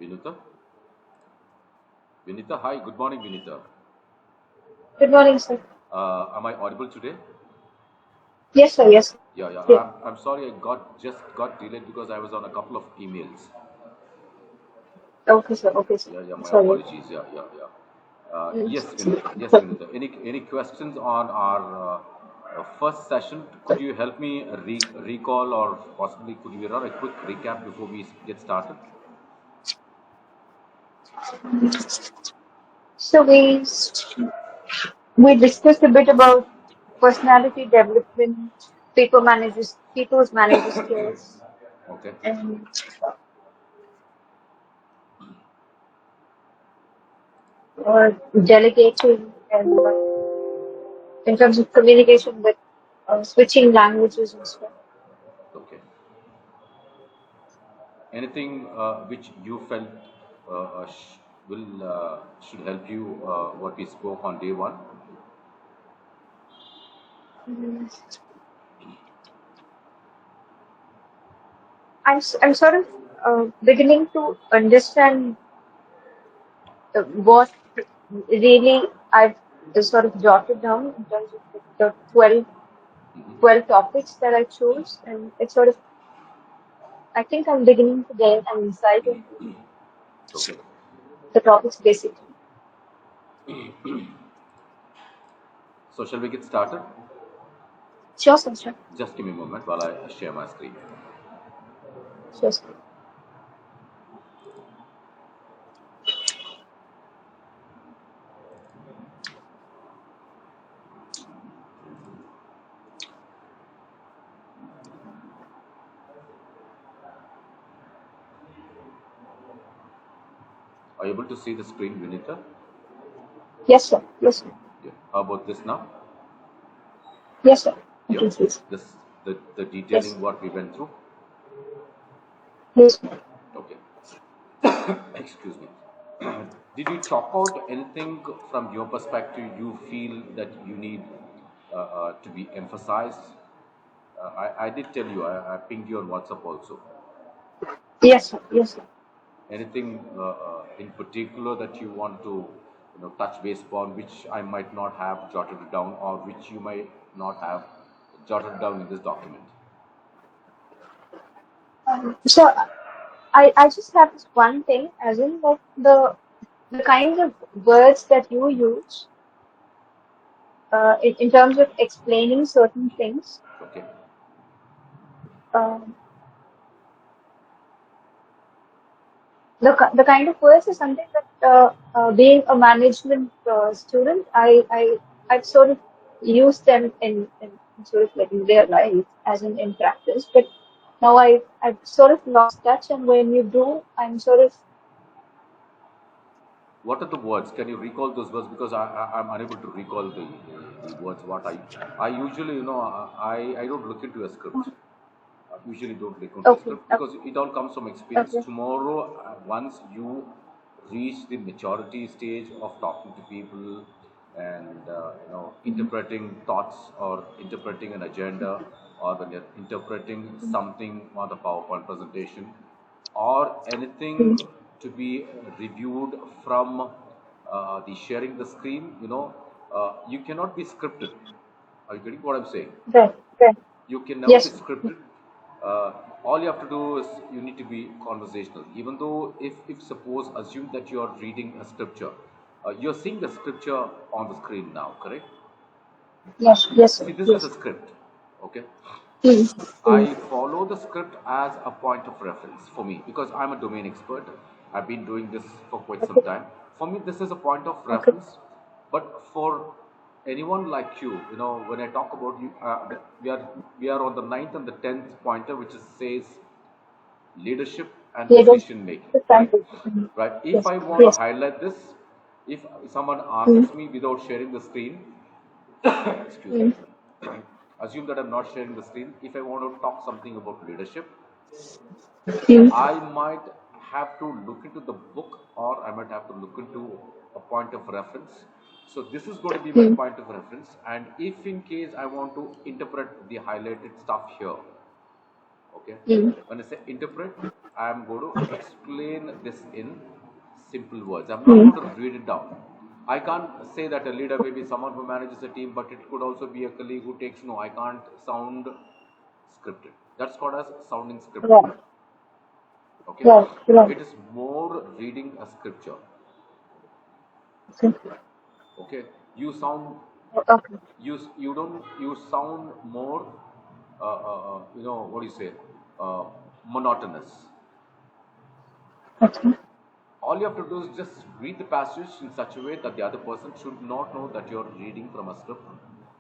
Vinita? Vinita, hi. Good morning, Vinita. Good morning, sir. Am I audible today? Yes, sir. Yes. Yeah, yeah. Yeah. I'm sorry. I got delayed because I was on a couple of emails. Okay, sir. Okay, sir. Yeah, yeah. My Sorry. apologies. Yeah, yeah, yeah. Yes. Yes, Vinita. Any questions on our first session? Could you help me recall, or possibly could you run a quick recap before we get started? So we discussed a bit about personality development, people's manager skills, Okay. and delegating, and in terms of communication with switching languages and stuff. Okay. Anything which you felt will should help you what we spoke on day one? Mm, I'm sort of beginning to understand what really I've sort of jotted down in terms of the 12 topics that I chose, and it's sort of, I think I'm beginning to gain an insight into Okay. the topics basically. So shall we get started? Sure, sir, sure. Just give me a moment while I share my screen. Sure, sir. Are you able to see the screen, Vinita? Yes, sir. Yes, sir. Yeah. How about this now? Yes, sir. I Yep. can see, sir. This the Yes. detailing what we went through. Yes, sir. Okay. Excuse me. Did you talk out anything from your perspective you feel that you need to be emphasized? I did tell you, I pinged you on WhatsApp also. Yes, sir. Yes, sir. Anything in particular that you want to, touch base upon, which I might not have jotted it down, or which you might not have jotted down in this document? So I just have this one thing, as in like the kinds of words that you use in terms of explaining certain things. Okay. Um, the kind of words is something that being a management student, I've sort of used them in sort of like in real life as in practice, but now I've sort of lost touch, and when you do, I'm sort of What are the words? Can you recall those words? Because I'm unable to recall the words. What I usually, I don't look into a script. I usually don't look into a okay, script because it all comes from experience. okay, Tomorrow, once you reach the maturity stage of talking to people and interpreting thoughts or interpreting an agenda, or when you're interpreting something on the PowerPoint presentation, or anything to be reviewed from the sharing the screen, you cannot be scripted. Are you getting what I'm saying? right, right, You can never be yes, scripted. All you have to do is you need to be conversational. Even though, if suppose assume that you are reading a scripture, you're seeing the scripture on the screen now, correct? yes, yes, See, sir, this is a yes. script. Okay. Mm, mm, I follow the script as a point of reference for me because I'm a domain expert. I've been doing this for quite some okay, time. For me, this is a point of okay, reference. But for anyone like you, when I talk about you, we are on the ninth and the 10th pointer, which says leadership and yeah, decision making, the time, correct? Right. If yes, I want to yes, highlight this, if someone mm, asks me without sharing the screen, excuse mm, me, assume that I'm not sharing the screen. If I want to talk something about leadership, mm, I might have to look into the book, or I might have to look into a point of reference. So this is going to be my mm, point of reference. And if in case I want to interpret the highlighted stuff here, Okay. Mm. When I say interpret, I'm going to explain this in simple words. I'm not Mm. going to read it down. I can't say that a leader may be someone who manages a team, but it could also be a colleague who takes no. I can't sound scripted. That's called as sounding scripted. Right. Okay. Right. Right. It is more reading a scripture. Okay. Okay. You sound Okay. you don't you sound more what do you say monotonous. Okay. All you have to do is just read the passage in such a way that the other person should not know that you're reading from a script.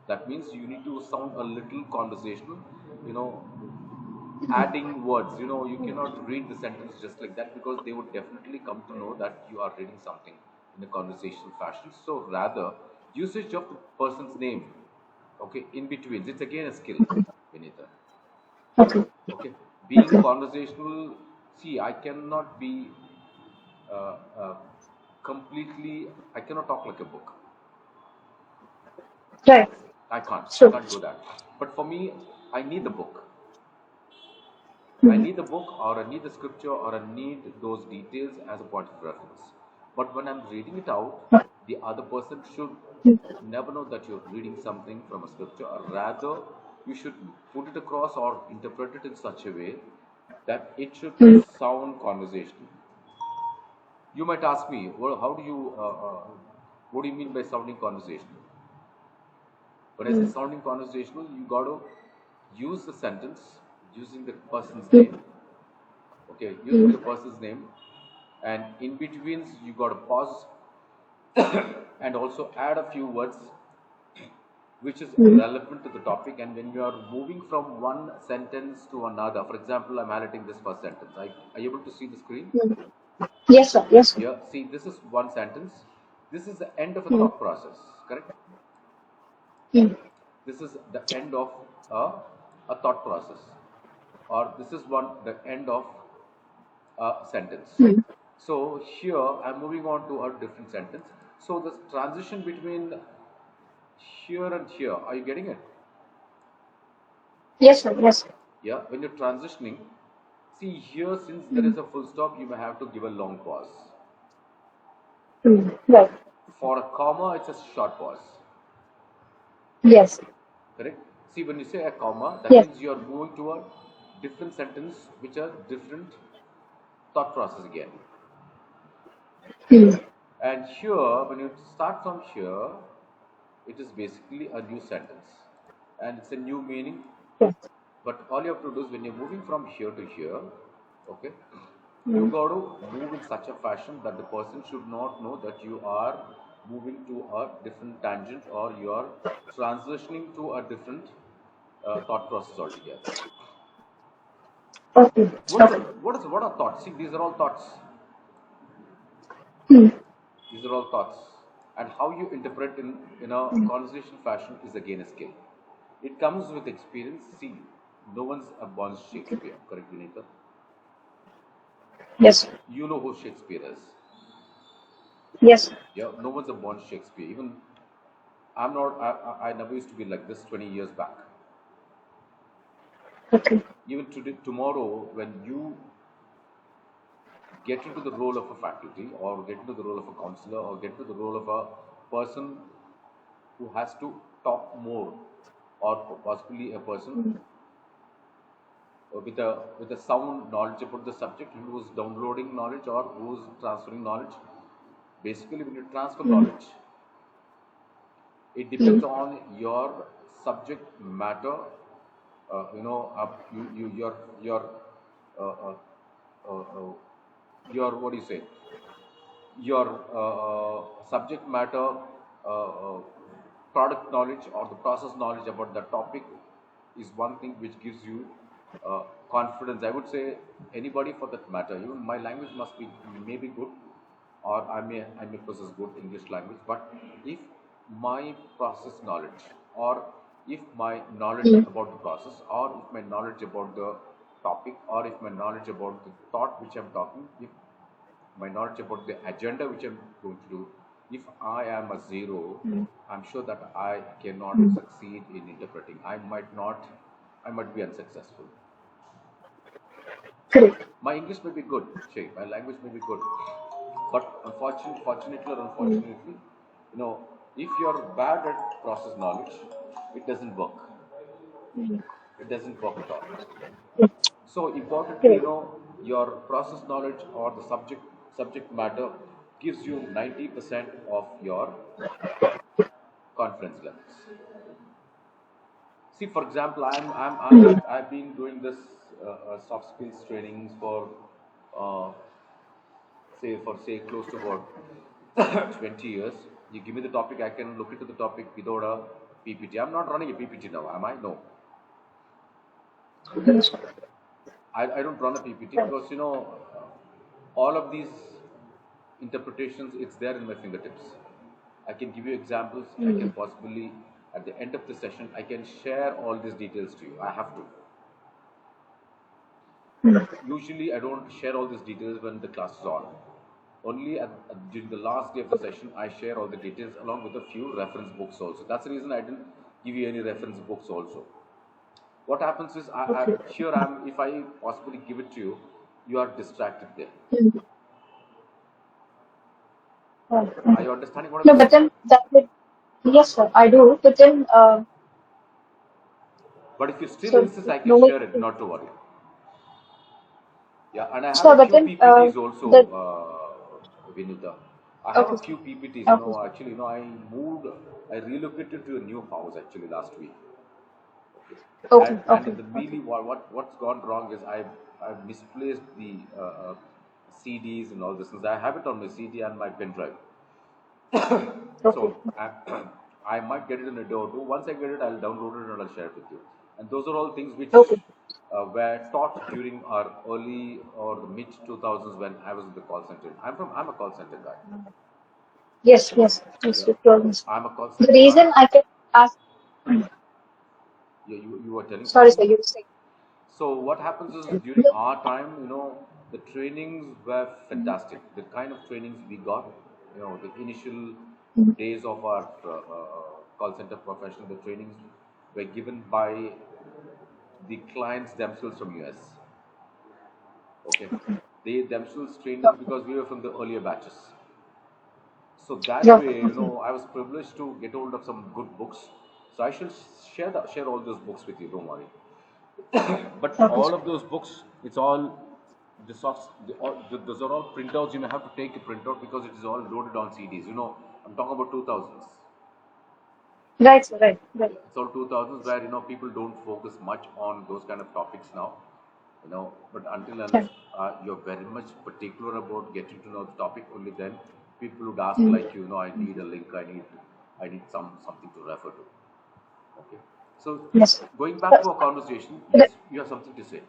That means you need to sound a little conversational, you know, adding words. You know, you cannot read the sentence just like that because they would definitely come to know that you are reading something in a conversational fashion. So rather, usage of the person's name, okay, in between. It's again a skill, Vinita. Okay. Okay, being Okay. conversational. See, I cannot be uh, uh, completely. I cannot talk like a book. Right. I can't. I Sure. can't do that. But for me, I need the book. I Mm. need the book, or I need the scripture, or I need those details as a point of reference. But when I'm reading it out, the other person should never know that you're reading something from a scripture, or rather, you should put it across or interpret it in such a way that it should Mm. sound conversational. You might ask me, well, how do you, what do you mean by sounding conversational? When I say Mm. sounding conversational, you got to use the sentence using the person's Mm. name. Okay, using the Mm. person's name, and in betweens you got to pause and also add a few words which is Mm. relevant to the topic. And when you are moving from one sentence to another, for example, I'm highlighting this first sentence. Are you able to see the screen? Mm. Yes, sir. Yes, sir. Yeah, see, this is one sentence. This is the end of a Mm. thought process, correct? Mm. This is the end of a, a thought process, or this is one the end of a sentence. Mm. So here I'm moving on to a different sentence. So the transition between here and here, are you getting it? Yes, sir. Yes. Yeah, when you're transitioning, see here, since there Mm. is a full stop, you may have to give a long pause. Mm. Right. For a comma, it's a short pause. Yes. Correct? See, when you say a comma, that Yes. means you are moving to a different sentence, which are different thought process again. Mm. And here, when you start from here, it is basically a new sentence and it's a new meaning. Yes. But all you have to do is when you're moving from here to here, okay, you Mm. got to move in such a fashion that the person should not know that you are moving to a different tangent or you are transitioning to a different thought process altogether. Okay. What is Okay. what are thoughts? See, these are all thoughts. Mm. These are all thoughts. And how you interpret in a conversation fashion is again a skill. It comes with experience. See, no one's a born Shakespeare, correct, Vinita? Yes. You know who Shakespeare is. Yes. Yeah, no one's a born Shakespeare. Even I'm not, I never used to be like this 20 years back. Okay. Even today, tomorrow, when you get into the role of a faculty or get into the role of a counselor or get into the role of a person who has to talk more or possibly a person Mm. with a sound knowledge about the subject who's downloading knowledge or who's transferring knowledge. Basically, when you transfer Mm. knowledge, it depends Mm. on your subject matter. Your uh, uh, your what do you say? Your subject matter, product knowledge or the process knowledge about the topic is one thing which gives you confidence. I would say anybody for that matter. Even my language must be maybe good, or I may possess good English language. But if my process knowledge, or if my knowledge Mm. about the process, or if my knowledge about the topic, or if my knowledge about the thought which I'm talking, if my knowledge about the agenda which I'm going to do, if I am a zero, Mm. I'm sure that I cannot Mm. succeed in interpreting. I might not, I might be unsuccessful. Correct. My English may be good, Shay, my language may be good, but fortunately or Mm. unfortunately, if you're bad at process knowledge, it doesn't work. Mm. It doesn't work at all. Yes. So importantly, Correct. your process knowledge or the subject matter gives you 90% of your confidence levels. See, for example, I've been doing this soft skills trainings for uh, say close to about 20 years. You give me the topic, I can look into the topic without a PPT. I'm not running a PPT now, am I? No, Yes. I don't run a PPT Correct. because all of these interpretations, it's there in my fingertips. I can give you examples. I can Mm. possibly at the end of the session I can share all these details to you. I have to. Mm. But usually I don't share all these details when the class is on. Only during the last day of the session, I share all the details along with a few reference books also. That's the reason I didn't give you any reference books also. What happens is, Okay. here I'm. If I possibly give it to you, you are distracted there. Mm. Are Okay. you understanding what I'm No, but saying? then that would, yes, sir, I do. But then, But if you still so insist, I can knowing, share it. Not to worry. Yeah, and I have so a but few then, PPTs also, the Vinuta. I have a okay, few PPTs. okay, Actually, I relocated to a new house actually last week. Okay, okay, and okay, in the okay, meanly, what's gone wrong is I've misplaced the CDs and all this. Things. I have it on my CD and my pen drive. okay, So I might get it in a day or two. Once I get it, I'll download it and I'll share it with you. And those are all things which okay. were taught during our early or the mid 2000s when I was in the call center. I'm a call center guy. Yes, yes, yes, Yeah, you told me. I'm a call The center guy. reason I can ask, Yeah, you were telling sorry, something. sir, you were saying. So what happens is during No. our time, the trainings were fantastic. The kind of trainings we got, the initial Mm. days of our call center profession, the trainings were given by the clients themselves from US. Okay, they themselves trained us because we were from the earlier batches. So that Yeah, way, okay, I was privileged to get hold of some good books. So I shall share all those books with you. Don't worry. But okay, all sir. of those books, it's all the soft. Those are all printouts. You may have to take a printout because it is all loaded on CDs. I'm talking about 2000s. Right, sir, right, right. Yeah, it's all 2000s where people don't focus much on those kind of topics now. But until Yeah. unless you're very much particular about getting to know the topic, only then people would ask Mm. like I need a link. I need something to refer to. Okay. So Yes. going back But, to our conversation, but yes, you have something to say.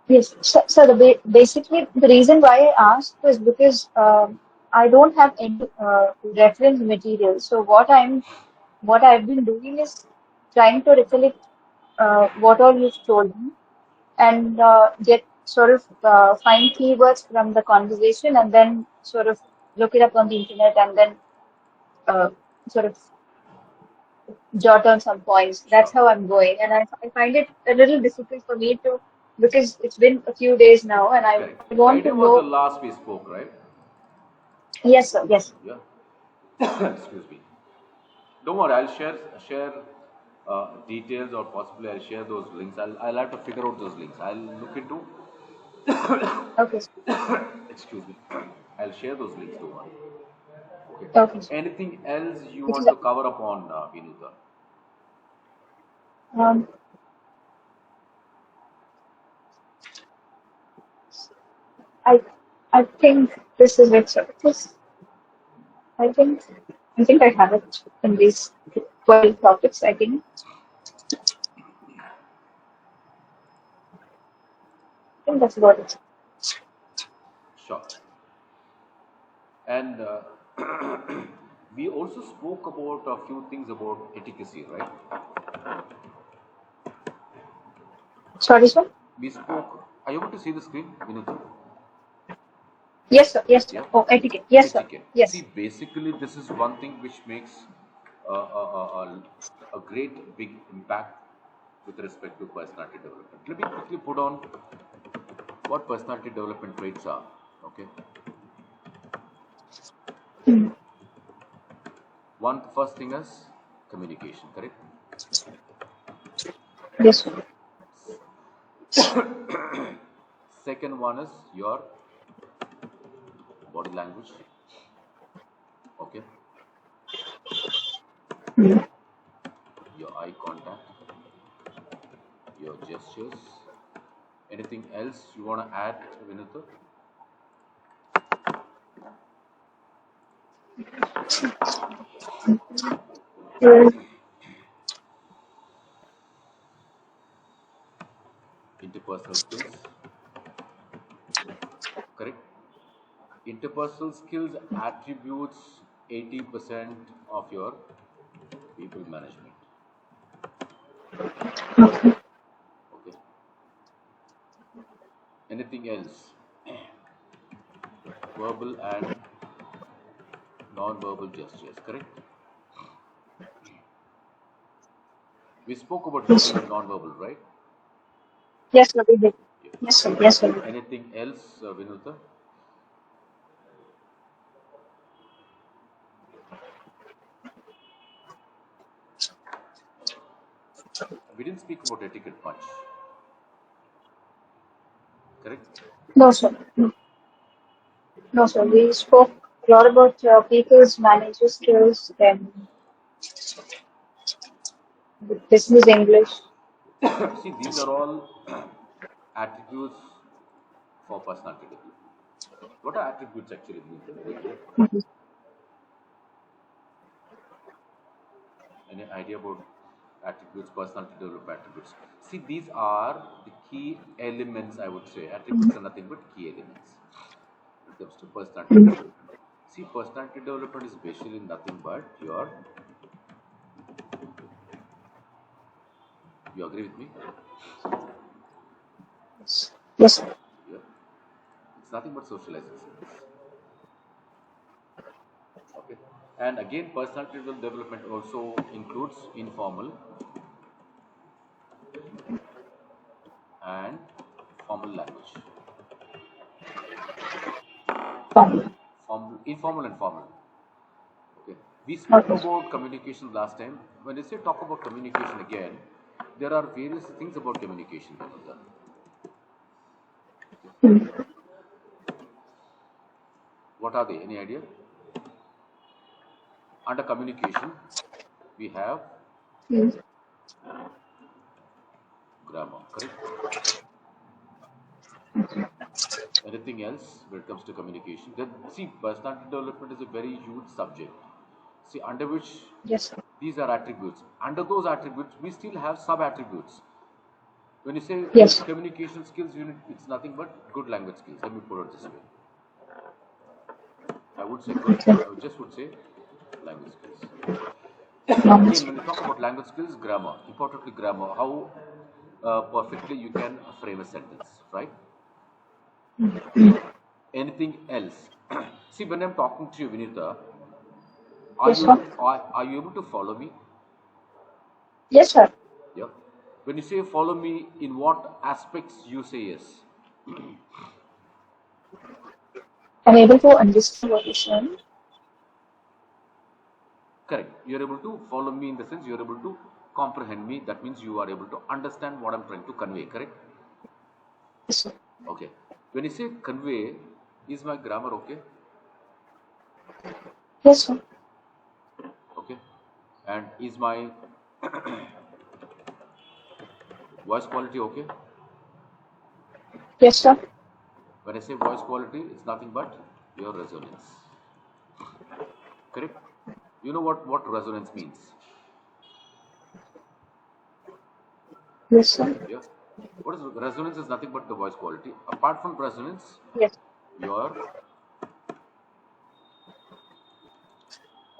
yes, so basically the reason why I asked was because I don't have any reference material. So what I've been doing is trying to recollect what all you've told me and get sort of find keywords from the conversation and then sort of look it up on the internet and then uh, sort of jot down some points. That's Sure. how I'm going, and I find it a little difficult for me to because it's been a few days now, and I Correct. want Friday to was the know. last we spoke, right? Yes, sir. Yes. Yeah. Excuse me. Don't worry. I'll share details, or possibly I'll share those links. I'll have to figure out those links. I'll look into. Okay. Sir. Excuse me. I'll share those links. Don't worry. Okay. Okay. Sir. Anything else you Because want to cover upon, Vinuta? um, I I think this is it, sir. I think I think I have it in these 12 topics. I think that's about it. Sure. And we also spoke about a few things about etiquette, right? Sorry, sir. We spoke. Are you able to see the screen, Vinuta? Yes, sir. Yes, sir. Yeah, Oh, etiquette. Yes, sir. etiquette. See, Yes. basically, this is one thing which makes a great big impact with respect to personality development. Let me quickly put on what personality development traits are. Okay, one first thing is communication, correct? Yes, sir. Second one is your body language. Okay, your eye contact, your gestures. Anything else you want to add, Vinita? Mm. Interpersonal skills, correct? Interpersonal skills attributes 80% of your people management. Okay. Anything else? Verbal and non-verbal gestures, correct? We spoke about Yes, verbal sir. and non-verbal, right? Yes, sir. We did. Yeah. Yes, sir. Yes, sir. Anything else, Vinuta? We didn't speak about etiquette much, correct? No, sir. No, sir. We spoke a lot about people's manager skills and business English. See, these are all attributes for personality development. What are attributes actually, Vinuta? Any idea? Mhm. Any idea about attributes, personality development attributes? See, these are the key elements, I would say. Attributes are nothing but key elements when it comes to personality development. See, personality development is basically nothing but you agree with me? Yes. Yes, sir. Yeah. It's nothing but socializing skills. Okay. And again, personality development also includes informal and formal language. Fine. Informal and formal. Okay. We spoke Okay. about communication last time. When I say talk about communication again, there are various things about communication. Vinodha. Okay. Mm. What are they? Any idea? Under communication, we have Mm. grammar, correct? Anything else when it comes to communication? Then see, personality development is a very huge subject. See, under which Yes, sir. these are attributes. Under those attributes, we still have sub attributes. When you say Yes, sir. communication skills unit, it's nothing but good language skills. Let me put it this way. I would say good. Okay. I would just would say language skills. Language. Again, when you talk about language skills, grammar. Importantly, grammar. How perfectly you can frame a sentence, right? Anything else? See, when I'm talking to you, Vinita, Yes, sir. are you able to follow me? Yes, sir. Yeah. When you say follow me, in what aspects you say yes? I'm able to understand what you're saying. Correct. You're able to follow me in the sense you're able to comprehend me. That means you are able to understand what I'm trying to convey. Correct. Yes, sir. Okay. When you say convey, is my grammar okay? Yes, sir. Okay. And is my voice quality okay? Yes, sir. When I say voice quality, it's nothing but your resonance. Correct? You know what resonance means? Yes, sir. Yeah. What is resonance is nothing but the voice quality. Apart from resonance, Yes. your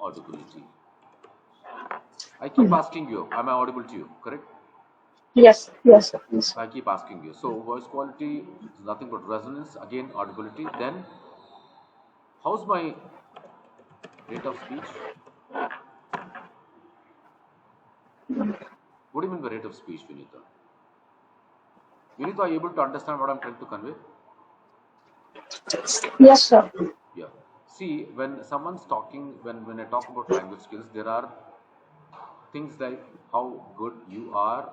audibility. I keep Mm. asking you, am I audible to you? Correct? Yes. Yes, sir. Yes. I keep asking you. So voice quality is nothing but resonance. Again, audibility. Then, how's my rate of speech? What do you mean by rate of speech, Vinita? Vinita, are you able to understand what I'm trying to convey? Yes, sir. Yeah. See, when someone's talking, when I talk about language skills, there are things like how good you are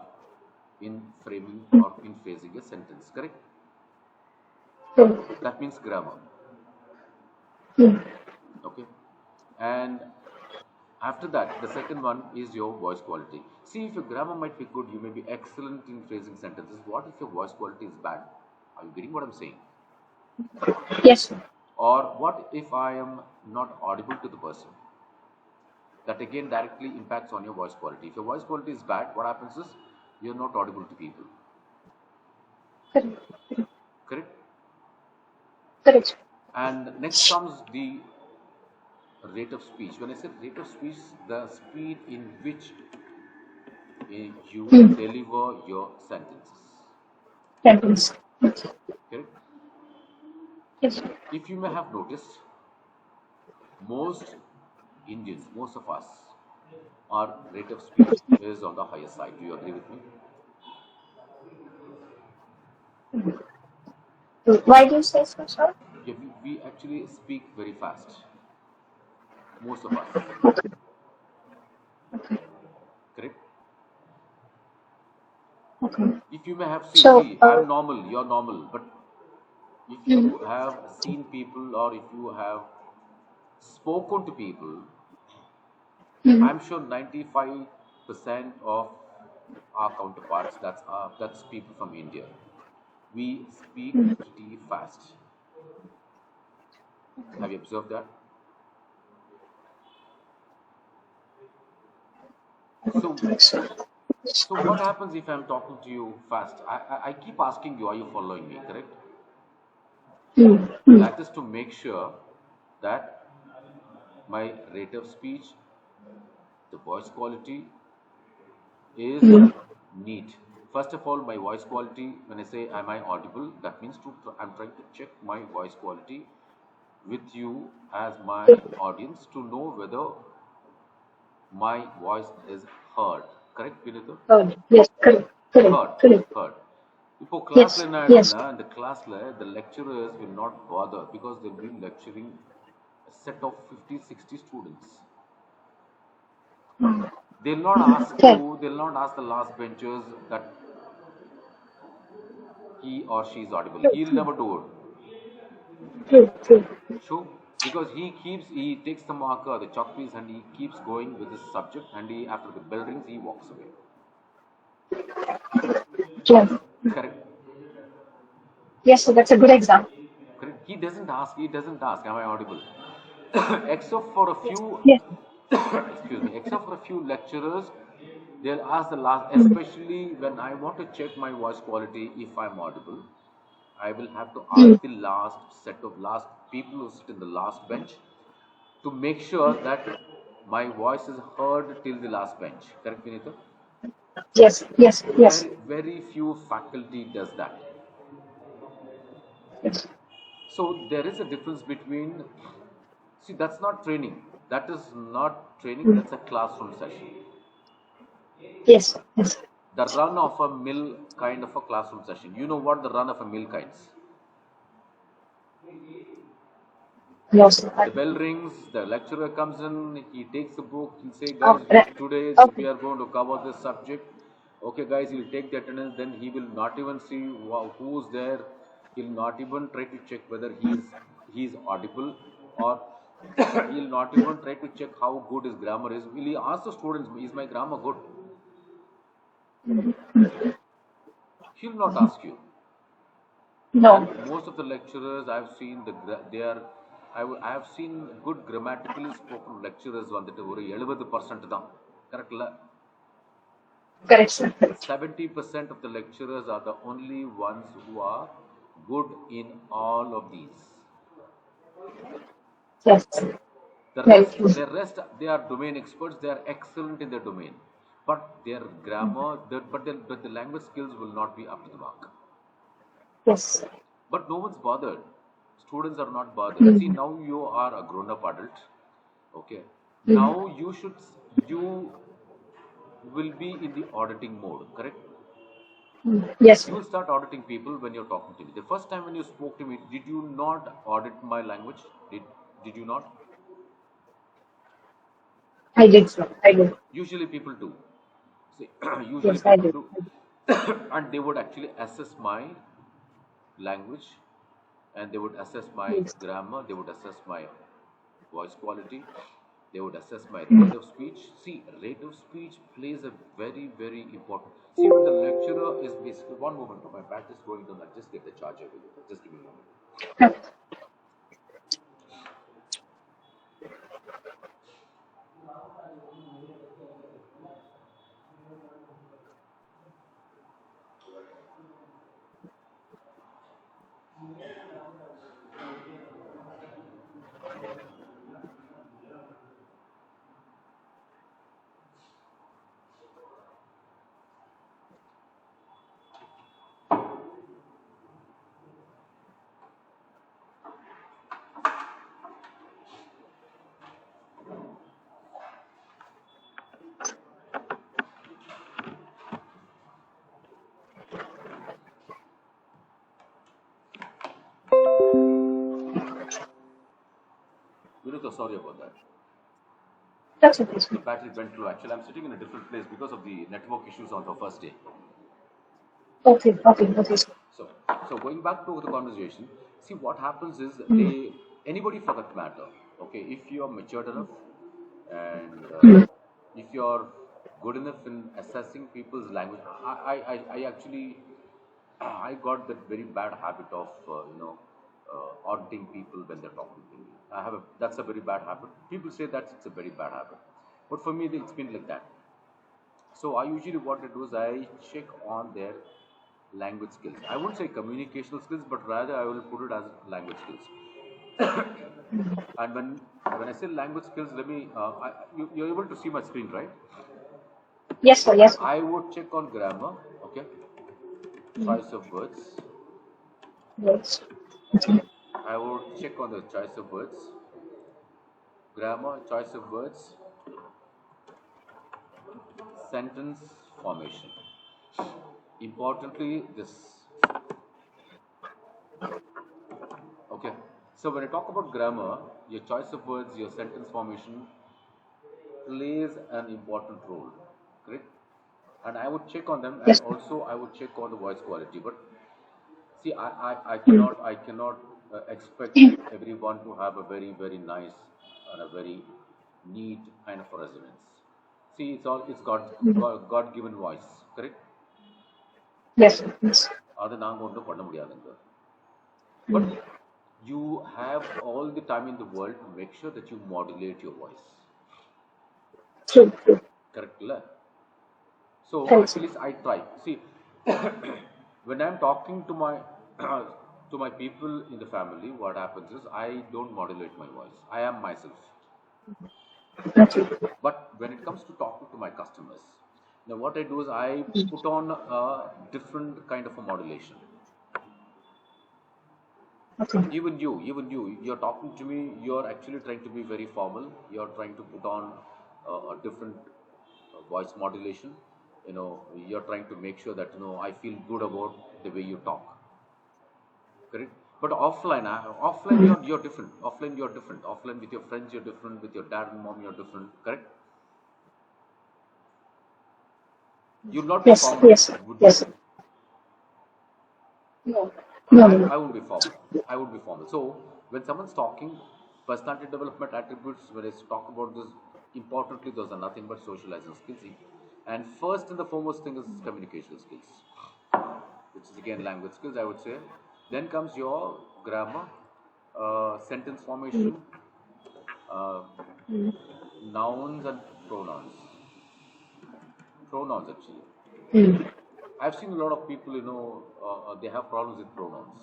in framing or in phrasing a sentence, correct? True. That means grammar. Mm. Okay. And after that, the second one is your voice quality. See, if your grammar might be good, you may be excellent in phrasing sentences. What if your voice quality is bad? Are you getting what I'm saying? Yes, sir. Or what if I am not audible to the person? That again directly impacts on your voice quality. If your voice quality is bad, what happens is you're not audible to people. Correct. Correct? Correct. And next comes the rate of speech. When I say rate of speech, the speed in which you Mm. deliver your sentences. Sentence. Yes. Correct? Yes, sir. If you may have noticed, most Indians, most of us, our rate of speech is on the higher side. Do you agree with me? Why do you say so, sir? Yeah, we actually speak very fast. Most of us. Correct? Okay. If you may have seen, So, see, I'm normal, you're normal, but if mm, you have seen people or if you have spoken to people, mm, I'm sure 95% of our counterparts, that's people from India. We speak mm. pretty fast. Have you observed that? So, So, so what happens if I'm talking to you fast? I keep asking you, are you following me? Correct? mm, mm, That is to make sure that my rate of speech, the voice quality is mm, neat. First of all, my voice quality, when I say am I audible, that means I'm trying to check my voice quality with you as my audience to know whether my voice is heard. Correct, Vinita? yes, correct, correct, Heard, correct. heard. இப்போ கிளாஸ்ல Yes, என்ன yes. ஆயிடுதுன்னா இந்த கிளாஸ்ல the lecturers will not bother because they'll be lecturing a set of 50, 60 students. Mm. They'll not ask Correct. you, they'll not ask the last benchers that he or she is audible. True, He'll true, never do it. true, true. Sure. Because he takes the marker, the chalk piece, and he keeps going with his subject, and he, after the bell rings, he walks away. Yes. Correct. Yes, so that's a good example. Correct. He doesn't ask, am I audible? Except for a few, Yes. excuse me, except for a few lecturers, they'll ask the last, Mm, especially when I want to check my voice quality if I'm audible. I will have to mm. ask the last set of last people who sit in the last bench to make sure that my voice is heard till the last bench. Correct, Vinita? Yes, yes, yes, Very few faculty does that. yes. So there is a difference between, see, that's not training. That is not training. Mm. That's a classroom session. Yes, yes. The run of a mill kind of a classroom session. You know what the run of a mill kinds? No, sir. The bell rings, the lecturer comes in, he takes a book, he'll say, guys, Okay. today Okay. we are going to cover this subject. Okay, guys, he'll take the attendance, then he will not even see who's there. He'll not even try to check whether he's audible or he'll not even try to check how good his grammar is. Will he ask the students, is my grammar good? He'll not ask you. And No. most of the lecturers I've seen, they are, I have seen good grammatically spoken lecturers வந்துட்டு ஒரு 70% தான் கரெக்ட்ல Correct, sir. Correct. 70% of the lecturers are the only ones who are good in all of these. Yes. The Very rest, true. they are domain experts. They are excellent in their domain, but their grammar, but the language skills will not be up to the mark. Yes. But no one's bothered. Students are not bothered. See, Mm. now you are a grown-up adult. Okay. Mm. Now you will be in the auditing mode, correct? Yes, You sir. will start auditing people when you're talking to me. The first time when you spoke to me, did you not audit my language? Did you not? I did, sir. I did. Usually people do. See, usually Yes, I people did. do, and they would actually assess my language, and they would assess my Yes. grammar, they would assess my voice quality, they would assess my Mm. rate of speech. See, rate of speech plays a very, very important. See, when the lecturer is basically, one moment, my battery is going down. I'll just get the charger with you. Just give me a moment. Vinutha, sorry about that. That's okay, sir. The battery went low. Actually, I'm sitting in a different place because of the network issues on the first day. Okay, okay, okay, sir. So, so going back to the conversation, see what happens is Mm. they anybody for that matter. Okay, if you are matured enough and Mm. if you're good enough in assessing people's language, I actually I got that very bad habit of auditing people when they're talking to me. That's a very bad habit. People say that it's a very bad habit, but for me it's been like that. So I usually what I do is I check on their language skills. I wouldn't say communicational skills, but rather I will put it as language skills. And when I say language skills, let me you're able to see my screen, right? Yes, sir. Yes, sir. I would check on grammar, okay, Mm. choice of words. Yes. Okay. I would check on the choice of words, grammar, choice of words, sentence formation. Importantly, this. Okay. So when I talk about grammar, your choice of words, your sentence formation plays an important role. Correct? And I would check on them, and Yes, sir. also I would check on the voice quality. But see, I Mm. cannot expect everyone to have a very, very nice and a very neat kind of a resonance. See, it's Mm. God given voice, correct? Yes, sir. Yes. அது நாங்க ஒன்றும் பண்ண முடியாதுங்க. But Mm. you have all the time in the world to make sure that you modulate your voice. True, true. Correct? La? So Correct, at sir. least I try. See, when I'm talking to my to my people in the family, what happens is I don't modulate my voice. I am myself. Okay. But when it comes to talking to my customers, now what I do is I Mm. put on a different kind of a modulation. Okay. You're talking to me, you're actually trying to be very formal, you're trying to put on a different voice modulation, you're trying to make sure that, I feel good about the way you talk, correct? But offline Mm. you're different. Offline with your friends, you're different. With your dad and mom, you're different, correct? You'll not be Yes, formal, yes, sir. would you? Yes, sir. No. No, no, no. I won't be formal. I would be formal. So when someone's talking personality development attributes, when I talk about this, importantly, those are nothing but socializing skills. And first and the foremost thing is communication skills, which is again language skills, I would say. Then comes your grammar, sentence Mm. formation, uh, Mm. nouns and pronouns. Pronouns actually. Mm. I've seen a lot of people, they have problems with pronouns.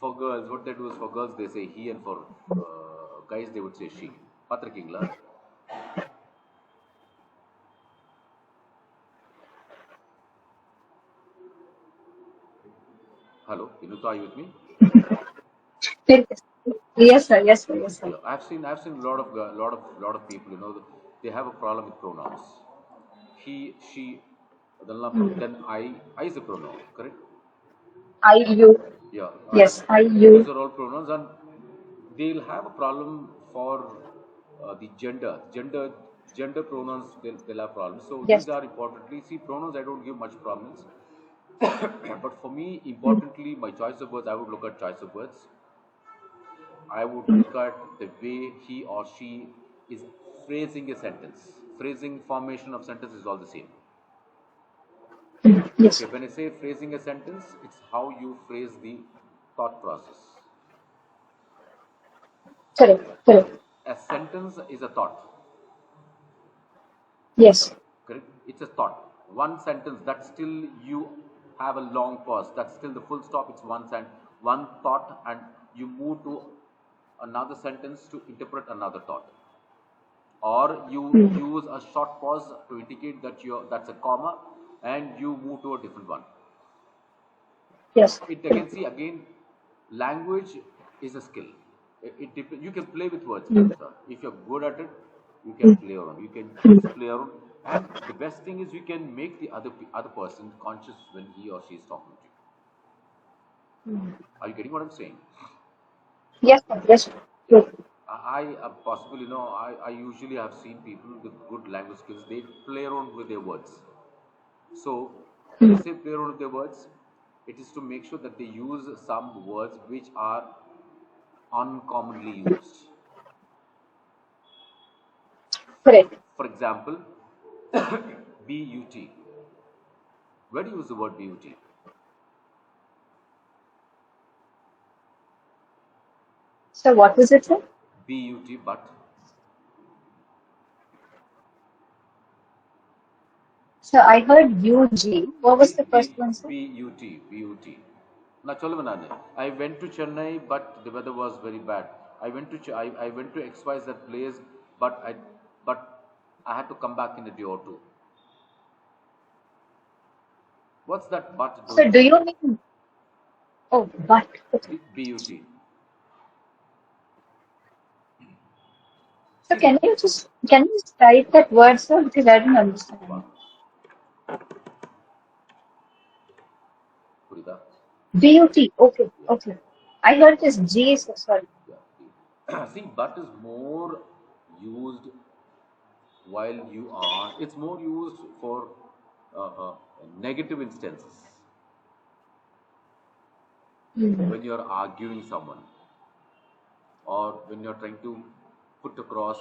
For girls, what they do is for girls they say he, and for guys they would say she. Patrikingla. Hello, Inuta, are you with me? Yes, sir. Yes, sir. Yes, sir. Yeah, I've seen a lot of people. They have a problem with pronouns. He, she. Then I is a pronoun, correct? I, you. Yeah, Yes, I, these you. are all pronouns, and they'll have a problem for the gender pronouns. They'll have problems. So these Yes. are importantly. See, pronouns I don't give much prominence, but for me, importantly, my choice of words. I would look at choice of words. I would look at the way he or she is phrasing a sentence. Phrasing, formation of sentence is all the same. Yes. Okay, when I say phrasing a sentence, it's how you phrase the thought process. Correct. Correct. A sentence is a thought, Yes. correct? It's a thought. One sentence, that's still you have a long pause. That's still the full stop. It's one thought, and you move to another sentence to interpret another thought. Or you Mm. use a short pause to indicate that that's a comma, and you move to a different one. Yes. It again, see again, language is a skill. You can play with words, Mm. Vinita. If you're good at it, you can play around. You can choose play around, and the best thing is you can make the other person conscious when he or she is talking to you. Are you getting what I'm saying? Yes. Yes. Yeah. Good. Possibly, I usually have seen people with good language skills. They play around with their words. So when I Mm. say play around with their words, it is to make sure that they use some words which are uncommonly used. Correct. For example, but. Where do you use the word but? So what was it, sir? But. So I heard UG. What was the first one, sir? But. Now, Cholvanane, I went to Chennai, but the weather was very bad. I went to XYZ place, but I had to come back in a day or two. What's that but So doing? do you mean? Oh, but. Okay. But. So See the can you just type that word, sir? Because I didn't understand. but. Purida. BUT. Okay. Yeah. Okay. I heard this G. So sorry. Yeah. See, but is more used while you are. It's more used for negative instances Mm. when you're arguing someone or when you're trying to put across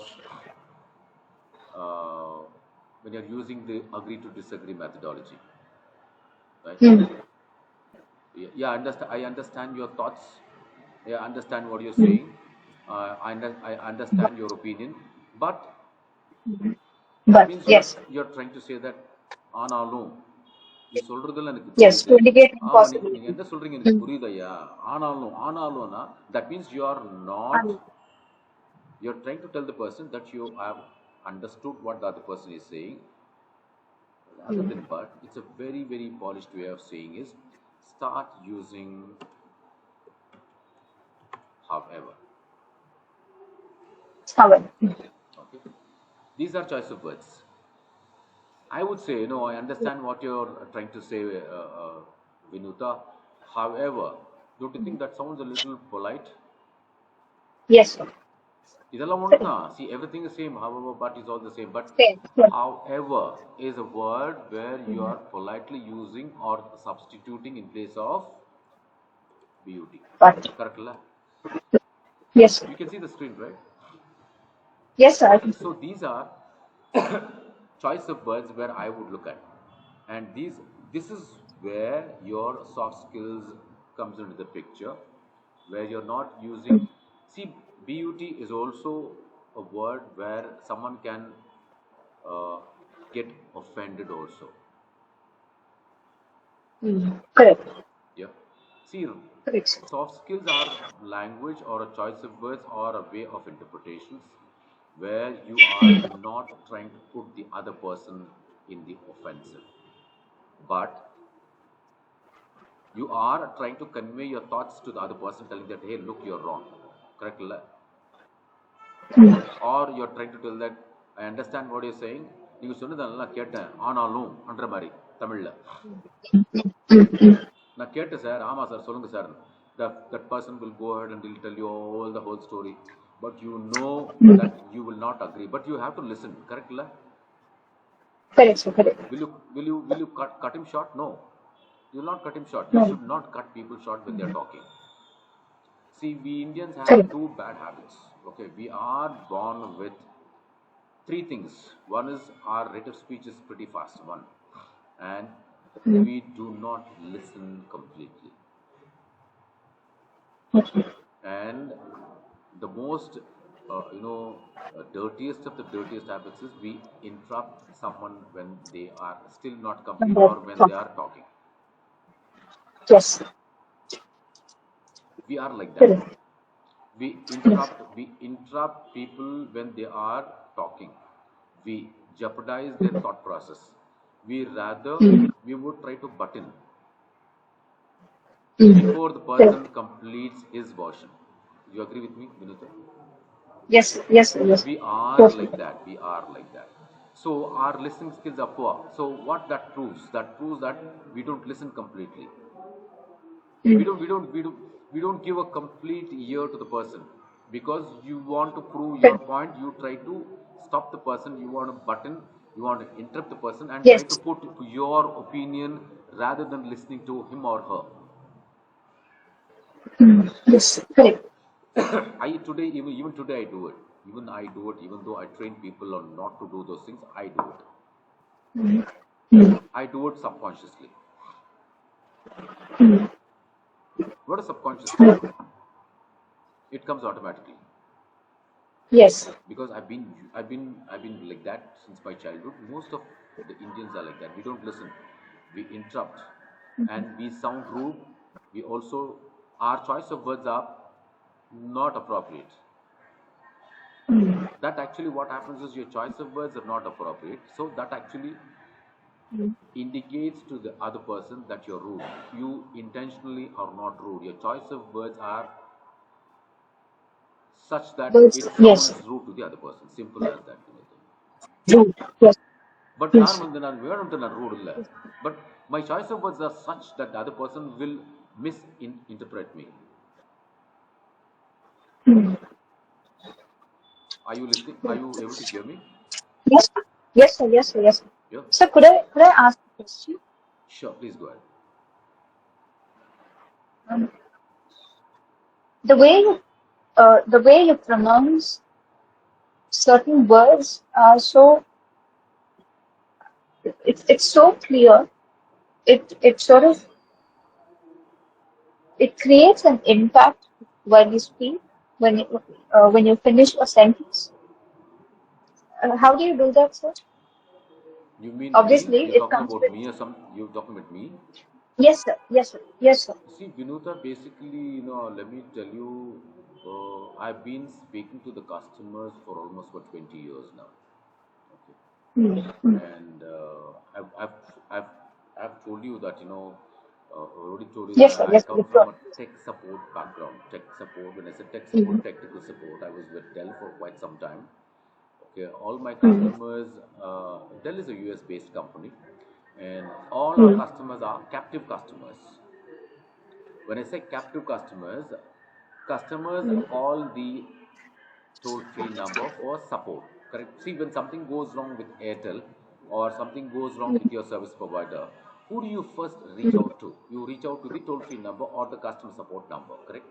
uh, when you're using the agree to disagree methodology, right? Mm. Yeah, I understand your thoughts. Yeah, I understand what you're Mm. saying. I understand your opinion, but that But means yes. you're trying to say that ஆனாலும் நீ சொல்றதெல்லாம் எனக்கு Yes. தெரியுது To indicate ஆமா நீங்க impossibility. என்ன சொல்றீங்க எனக்கு Mm. புரியுதையா ஆனாலும்னா that means you are not And you're trying to tell the person that you have understood what the other person is saying. Rather mm. than but, it's a very, very polished way of saying is start using however. However. Okay. These are choice of words. I would say, I understand what you're trying to say, Vinuta. However, don't you think that sounds a little polite? Yes, sir. இதெல்லாம் Correct. ஒண்ணுதான். See, everything is same. However, but is all the same. But Same. Yes. however is a word where you are politely using or substituting in place of but. But Correct? La? yes, sir. You can see the screen, right? Yes, sir. I can see. So these are choice of words where I would look at, and this is where your soft skills comes into the picture, where you're not using. See, but is also a word where someone can uh, get offended also. Mm. Correct. Yeah. See, Correct, sir. soft skills are language or a choice of words or a way of interpretations where you are not trying to put the other person in the offensive, but you are trying to convey your thoughts to the other person, telling that, hey, look, you're wrong. Correct? Mm. Or you're trying to tell that, I understand what you're saying. நீங்க சொன்னதெல்லாம் கேட்டேன் ஆனாலும் பண்ற மாதிரி தமிழ்ல. நான் கேட்டேன் sir, ஆமா சார் சொல்லுங்க sir. That person will go ahead and will tell you all the whole story, but you know that you will not agree, but you have to listen, correct la? Correct, sir, correct. Will you cut him short? No, you will not cut him short. You No, should not cut people short when they are talking. See, we Indians have correct. two bad habits. Okay, we are born with three things. One is our rate of speech is pretty fast, one, and Mm. we do not listen completely. Okay. And the most, dirtiest of the dirtiest habits is we interrupt someone when they are still not complete Number or when they talk. are talking. Yes, We are like that. correct. We Yes. interrupt. We interrupt people when they are talking. We jeopardize their thought process. Mm. We would try to butt in Mm. before the Correct. person completes his version. You agree with me, Vinita? Yes, yes, yes. We are Totally. like that. We are like that. So our listening skills are poor. So what that proves? That proves that we don't listen completely. We Mm. don't. We don't. We don't. We don't give a complete ear to the person because you want to prove your Correct. point. You try to stop the person. You want to button. You want to interrupt the person and try to Yes. put your opinion rather than listening to him or her. Mm. Yes, correct. I today even today I do it. Even I do it. Even though I train people on not to do those things, I do it. Mm. Mm. I do it subconsciously. Mm. What does subconscious mean? It comes automatically Yes. because I've been like that since my childhood. Most of the Indians are like that. We don't listen. We interrupt, and we sound rude. We also our choice of words are not appropriate. Mm. That actually what happens is your choice of words are not appropriate. So that actually Mm. indicates to the other person that you're rude. You intentionally are not rude. Your choice of words are such that Those, it yes. sounds rude to the other person. Simple as that. Rude. Yes. But Yes. not rude illa. But my choice of words are such that the other person will misinterpret me. Mm. Are you listening? Are you able to hear me? Yes. Yes, sir. Yes, sir. Yes. Yeah. So could I ask a question? Sure. Please go ahead. Um, the way you pronounce certain words are so it's so clear. It sort of it creates an impact when you speak, when you finish a sentence. How do you do that, sir? You mean me? Obviously, You're it talking comes about with me or some? You're talking about me? yes, sir. Yes, sir. Yes, sir. See, Vinuta, basically, let me tell you, I've been speaking to the customers for almost for 20 years now. Okay. Mm, mm. And I've told you that, already told you that Yes, sir. I Yes, sir. come from a tech support background. Tech support, when I say tech Mm, support, technical support, I was with Dell for quite some time. Okay, all my mm, customers, Dell is a US based company, and all our mm, customers are captive customers. When I say captive customers, customers mm, call the toll free number for support. Correct? See, when something goes wrong with Airtel or something goes wrong mm, with your service provider, who do you first reach mm. out to? You reach out to the toll free number or the customer support number, correct?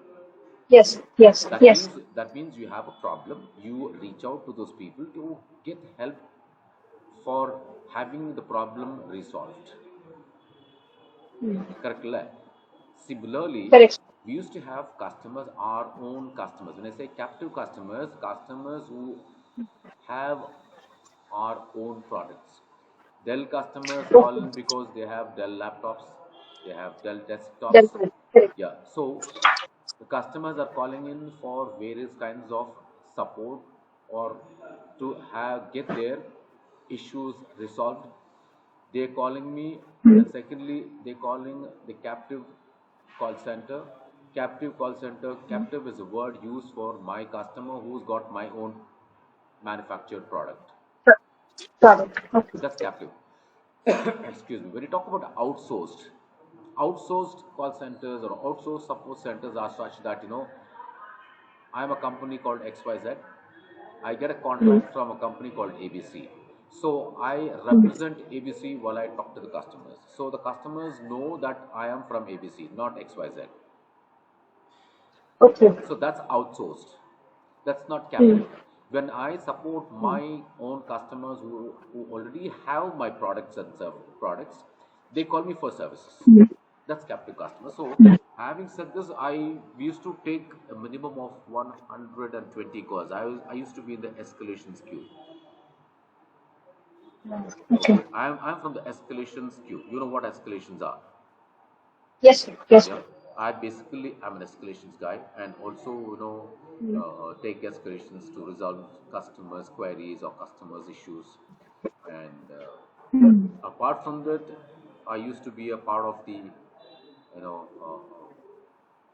Yes, yes, yes. That means you have a problem. You reach out to those people to get help for having the problem resolved. Mm. Correct? Le? Similarly, Correct. we used to have customers, our own customers. When I say captive customers, customers who have our own products. Dell customers call Okay. in because they have Dell laptops, they have Dell desktops. That's good. Correct. Yeah, so the customers are calling in for various kinds of support or to have get their issues resolved. They're calling me, Mm. and secondly, they're calling the captive call center. Captive call center. Captive is a word used for my customer who's got my own manufactured product. Got it. Okay. That's captive. Excuse me. When you talk about outsourced call centers or outsourced support centers are such that, I'm a company called XYZ. I get a Mm. contract from a company called ABC. So I Mm. represent ABC while I talk to the customers. So the customers know that I am from ABC, not XYZ. Okay. So that's outsourced. That's not Mm. captive. When I support Mm. my own customers who already have my products and products, they call me for services. Mm. That's captive customer. So Mm. having said this, we used to take a minimum of 120 calls. I used to be in the escalations queue. Nice. Okay, Okay. I'm from the escalations queue. You know what escalations are? Yes, sir. Yes, Yeah, sir. I'm an escalations guy, and also Mm. take escalations to resolve customers' queries or customers' issues. And Mm. apart from that, I used to be a part of the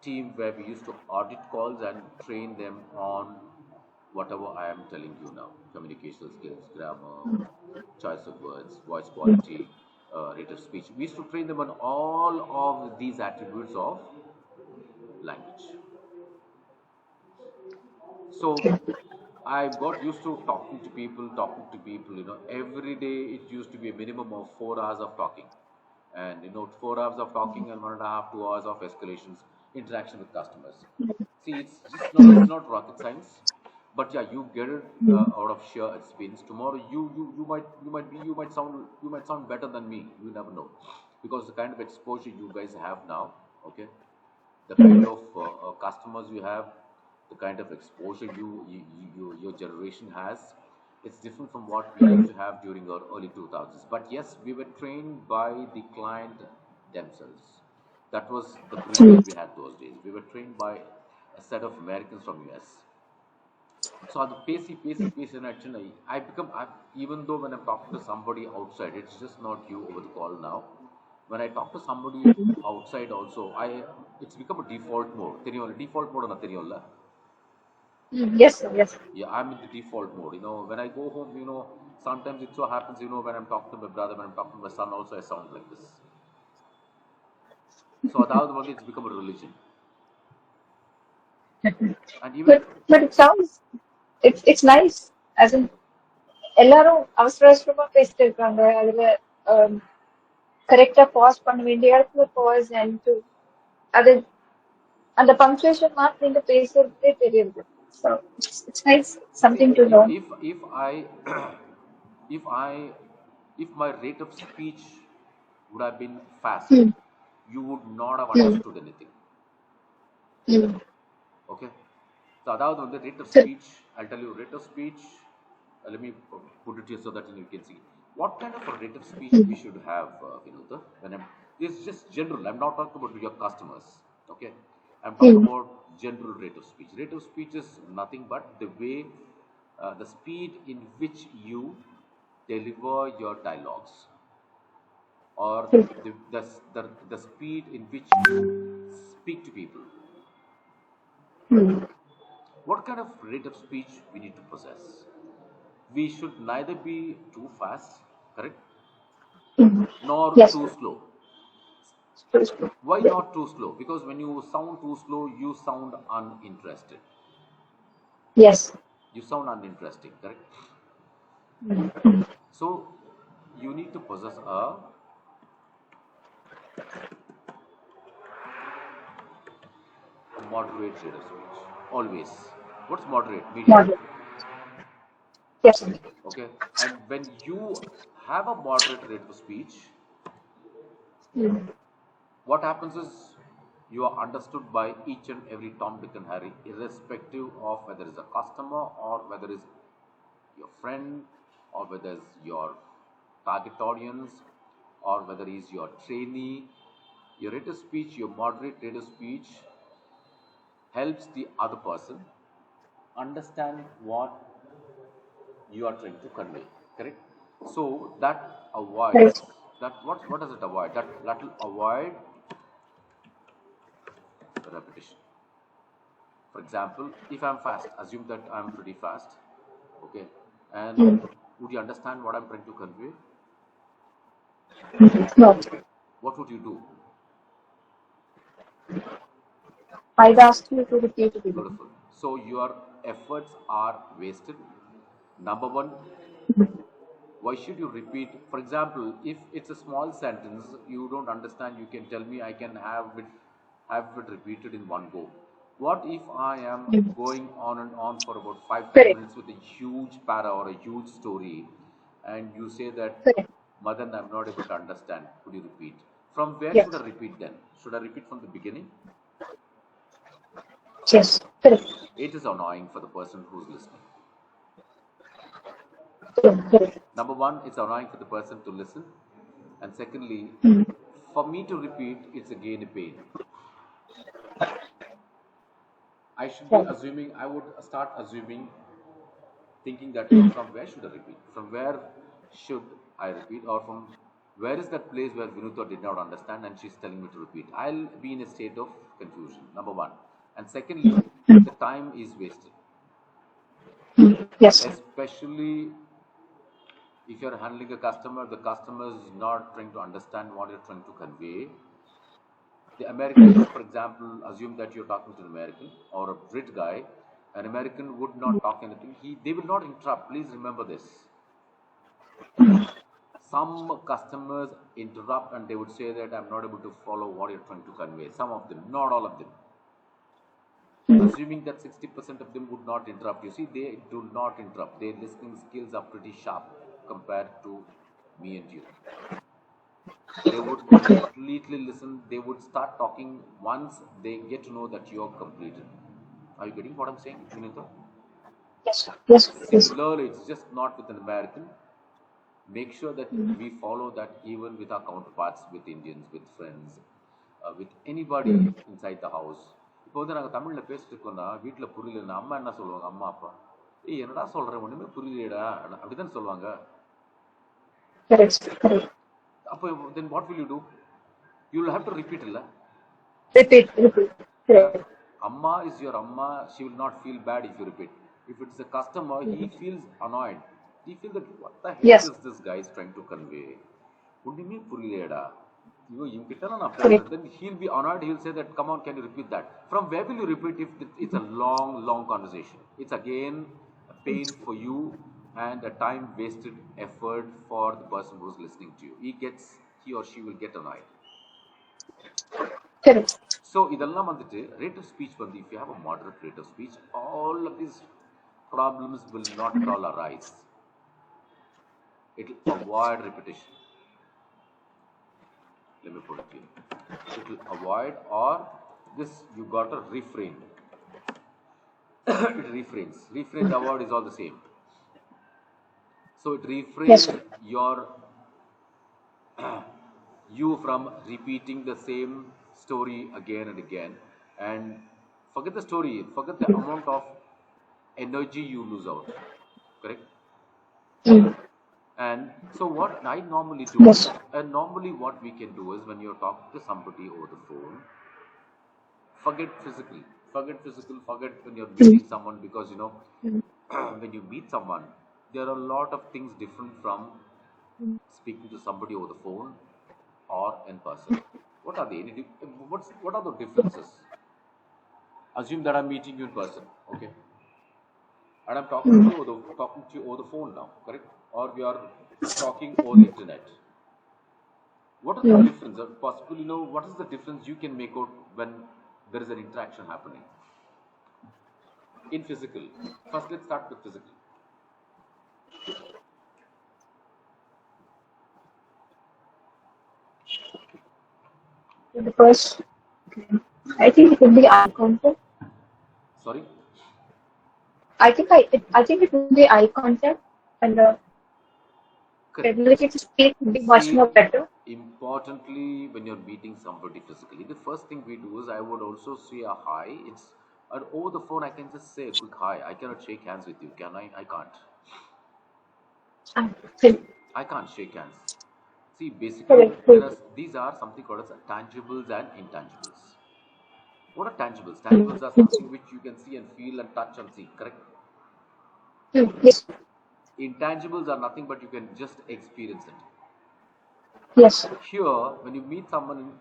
team where we used to audit calls and train them on whatever I am telling you now: communication skills, grammar, choice of words, voice quality, rate of speech. We used to train them on all of these attributes of language. So I got used to talking to people. Every day it used to be a minimum of 4 hours of talking, and 4 hours of talking and 1.5, 2 hours of escalations, interaction with customers. See, it's Mm. not rocket science, but yeah, you get it Mm. out of sheer experience. Tomorrow, you might sound better than me. You never know, because the kind of exposure you guys have now, okay, the kind Mm. of customers you have, the kind of exposure your generation has, it's different from what we used Mm. to have during our early 2000s. But yes, we were trained by the client themselves. That was the Mm. privilege we had those days. We were trained by a set of Americans from US. So on the pace in action, even though when I'm talking to somebody outside, it's just not you over the call now. When I talk to somebody Mm. outside also, it's become a default mode. Default mode na theriyumla. Mm. Yes, sir. Yes. Yeah, I'm in the default mode. When I go home, sometimes it so happens, when I'm talking to my brother, when I'm talking to my son also, I sound like this. So that it's become a religion. And even But it sounds it's nice. As in எல்லாரும் அவசர அவசரமா பேசிட்டு இருக்காங்க. அதுல கரெக்டா pass பண்ண வேண்டிய இடத்துல பாஸ் அண்ட் அது அந்த பங்க்சுவேஷன் மார்க் நீங்க பேசுறதே தெரியுது. So it's nice. see, Something to know. if I if I if my rate of speech would have been fast, Mm. you would not have Mm. understood anything. Mm. Okay. So அதாவது the rate of Correct. speech, I'll tell you rate of speech. Let me put it here so that you can see what kind of a rate of speech we Mm. should have. When this is just general. I'm not talking about your customers. Okay. I'm talking Mm. about general rate of speech. Rate of speech is nothing but the way, the speed in which you deliver your dialogues, or Correct. the speed in which you speak to people. Mm. What kind of rate of speech we need to possess? We should neither be too fast, correct, Mm. nor Yes. too slow. True, true. Why Yeah. not too slow? Because when you sound too slow, you sound uninterested. Yes. You sound uninteresting, correct? Mm. Mm. So you need to possess a moderate rate of speech. Always. What's moderate? Medium. Model. Yes. Okay. And when you have a moderate rate of speech, Mm. what happens is you are understood by each and every Tom, Dick, and Harry, irrespective of whether it's a customer or whether it's your friend or whether it's your target audience or whether it's your trainee. Your rate of speech, your moderate rate of speech helps the other person understand what you are trying to convey. Correct? So that avoids Correct. what does it avoid? That will avoid repetition. For example, if I'm fast, assume that I'm pretty fast, okay, and Mm. would you understand what I'm trying to convey? No, What would you do? I'd ask you to repeat it again. Beautiful. So your efforts are wasted. Number one, why should you repeat? For example, if it's a small sentence you don't understand, you can tell me, I can have it repeated in one go. What if I am Mm. going on and on for about 5 10 Correct. minutes with a huge para or a huge story, and you say that, Correct. Madan, I'm not able to understand, could you repeat? From where should Yes. I repeat then? Should I repeat from the beginning? Yes. Correct. It is annoying for the person who's listening. Correct. Correct. Number one, it's annoying for the person to listen. And secondly, Mm. for me to repeat, it's again a pain. I should be Right. assuming, I would start assuming, thinking that, Mm. from where should I repeat? From where should I repeat? Or from where is that place where Vinuta did not understand and she's telling me to repeat? I'll be in a state of confusion, number one. And secondly, Mm. the time is wasted. Mm. Yes. Especially if you're handling a customer, the customer is not trying to understand what you're trying to convey. The Americans, for example, assume that you're talking to an American or a Brit guy. An American would not talk anything. They will not interrupt. Please remember this. Some customers interrupt and they would say that I'm not able to follow what you're trying to convey. Some of them, not all of them. Mm. Assuming that 60% of them would not interrupt. You see, they do not interrupt. Their listening skills are pretty sharp compared to me and you. They would completely listen. They would start talking once they get to know that you are completed. Are you getting what I'm saying, Vinita? Yes. Yes. Yes. Similarly, it's just not with an American. Make sure that Mm. we follow that even with our counterparts, with Indians, with friends, with anybody Mm. inside the house. இப்போ வந்து நாங்கள் தமிழில் பேசிட்டு இருக்கோம்னா வீட்டில் புரியலன்னா அம்மா என்ன சொல்லுவாங்க, அம்மா அப்பா, ஏய் என்னடா சொல்கிறேன் ஒன்றுமே புரியலையேடா, அப்படிதான் சொல்லுவாங்க. Correct. Correct. அப்போ then what will you do? You will have to repeat it. Repeat. Repeat. Yeah. Correct. Amma is your Amma. She will not feel bad if you repeat. If it's a customer, he Mm. feels annoyed. He feels that what the heck Yes. is this guy is trying to convey? ஒண்ணுமே புரியலையேடா. இவங்கிட்ட நான் Correct. பேசுறேன். Then he'll be annoyed. He'll say that, come on, can you repeat that? From where will you repeat if it's a long, long conversation? It's again a pain for you and a time wasted effort for the person who's listening to you. He or she will get annoyed. Correct. So இதெல்லாம் வந்துட்டு rate of speech வந்து, if you have a moderate rate of speech, all of these problems will not at all arise. It will avoid repetition. Let me put it clear. It will avoid, or this you got to refrain. It refrains. Refrain, the word is all the same. So it Yes. refrains you from repeating the same story again and again, and forget the story, forget the amount of energy you lose out. Correct? Mm. And so what I normally do is, Yes. normally what we can do is, when you're talking to somebody over the phone, forget physical, forget when you're Mm. meeting someone, because Mm. when you meet someone, there are a lot of things different from Mm. speaking to somebody over the phone or in person. What are they? What are the differences? Assume that I'm meeting you in person, okay, and I'm Mm. talking to you over the phone now, correct? Or we are talking over the internet. What are the Mm. differences? Possibly, what is the difference you can make out when there is an interaction happening in physical? First, let's start with physical. The first, I think it would be eye contact. Sorry. I think it would be eye contact, and the Correct. ability to speak would be much See, more better. importantly, when you're meeting somebody physically, the first thing we do is, I would also say a hi. Over the phone, I can just say a quick hi. I cannot shake hands with you, can I? I can't. I think. I can't shake hands. See, basically, Correct. Correct. these are something called as tangibles and intangibles. What are tangibles? Mm. Tangibles are something which you can see and feel and touch and see, correct? Mm. Yes. Intangibles are nothing but you can just experience it. Yes. Here, when you meet someone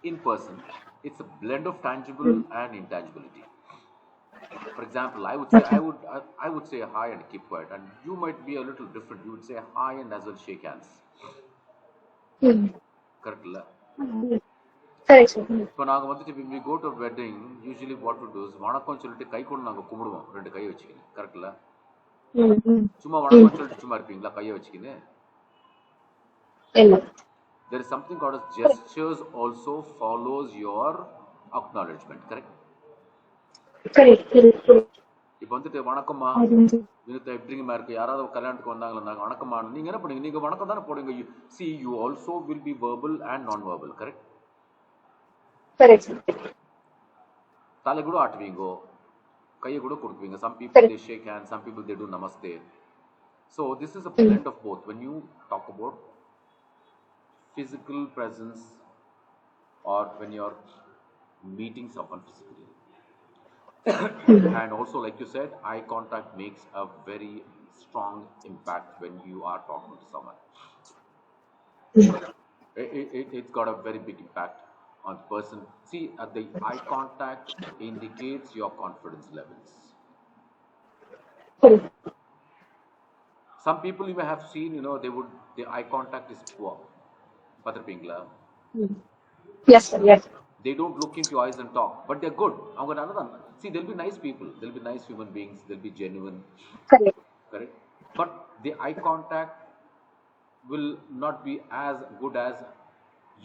in person, it's a blend of tangible Mm. and intangibility. For example, Okay. I would say hi and keep quiet, and you might be a little different. You would say hi and as well shake hands. Mm. Correct? La? Mm. Correct, sir. Mm. இப்போ நாங்கள் வந்துட்டு when we go to a wedding, usually what we do is வணக்கம் சொல்லிட்டு கை கொண்டு நாங்கள் கும்பிடுவோம் ரெண்டு கையை வச்சுக்கின்னு கரெக்டில் Mm. Mm. சும்மா Mm. வணக்கம் சொல்லிட்டு சும்மா இருப்பீங்களா கையை வச்சுக்கின்னு Ella. there is something called as Correct. gestures also follows your acknowledgement correct Correct. Correct. Correct. இப்போ வந்துட்டு வணக்கம்மா I think so. வினுத்த எப்படிங்கம்மா இருக்கு யாராவது கல்யாணத்துக்கு வந்தாங்களா வணக்கம்மா நீங்க என்ன பண்ணுங்க நீங்க வணக்கம் தானே போடுங்க see you also will be verbal and non-verbal correct Correct, sir. தலை கூட ஆட்டுவீங்கோ கையை கூட கொடுப்பீங்க some people Correct. they shake hands some people they do namaste so this is a Mm. blend of both when you talk about physical presence or when you're meeting someone physically Mm. and also like you said eye contact makes a very strong impact when you are talking to someone Mm. it's got a very big impact on the person see the eye contact indicates your confidence levels Correct. some people you may have seen their eye contact is poor Patrapingla. Mm. Yes, sir. Yes. They don't look into your eyes and talk but they're good see there'll be nice people there'll be nice human beings they'll be genuine Correct. correct but the eye contact will not be as good as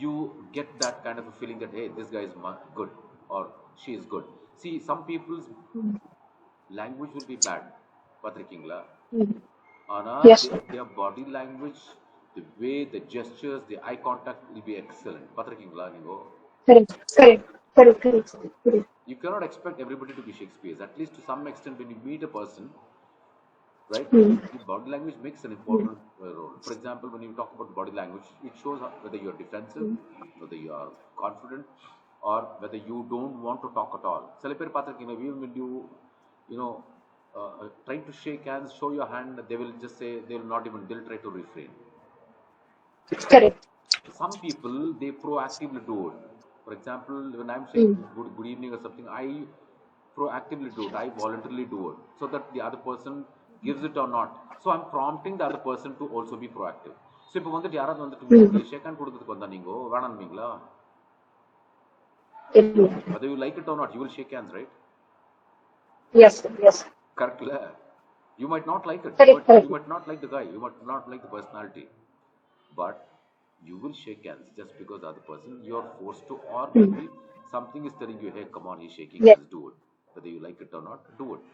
you get that kind of a feeling that hey this guy is good or she is good see some people's Mm. language will be bad patrikingla Mm. ana Yes, sir. their body language the way the gestures the eye contact will be excellent patrikingla ningo Correct. Correct. Correct. Correct, sir. Correct. you cannot expect everybody to be Shakespeare at least to some extent when you meet a person right? Mm. The body language makes an Mm. important role. For example, when you talk about body language, it shows whether you're defensive, Mm. whether you are confident, or whether you don't want to talk at all. சில பேர் பார்த்திருக்கீங்க even when you know trying to shake hands, show your hand, they will just say they will not even they'll try to refrain. Correct. Some people they proactively do it. For example, when I'm saying Mm. good evening or something, I proactively do it. I voluntarily do it so that the other person gives it or not. So I'm prompting the other person to also be proactive. So இப்போ வந்துட்டு யாராவது வந்துட்டு Mm. உங்களுக்கு ஷேக் hand கொடுக்கறதுக்கு வந்தா நீங்க வேணாம்பீங்களா Ella. whether you like it or not you will shake hands right Yes, sir. Yes. correct you might not like it Correct. you Correct. might not like the guy you might not like the personality but you will shake hands just because the other person you're forced to or Mm. maybe something is telling you hey come on he's shaking Yes. hands do it whether you like it or not do it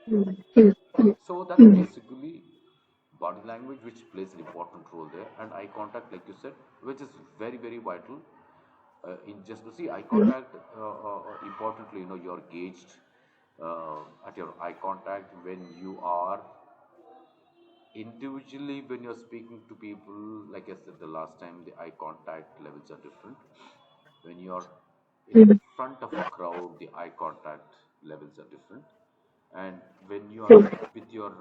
Mm. Mm. Mm. so that's Mm. basically body language which plays an important role there and eye contact like you said which is very very vital in just to see eye Mm. contact importantly you're gauged at your eye contact when you are individually when you're speaking to people like I said the last time the eye contact levels are different when you're in Mm. front of a crowd the eye contact levels are different and when you are True. with your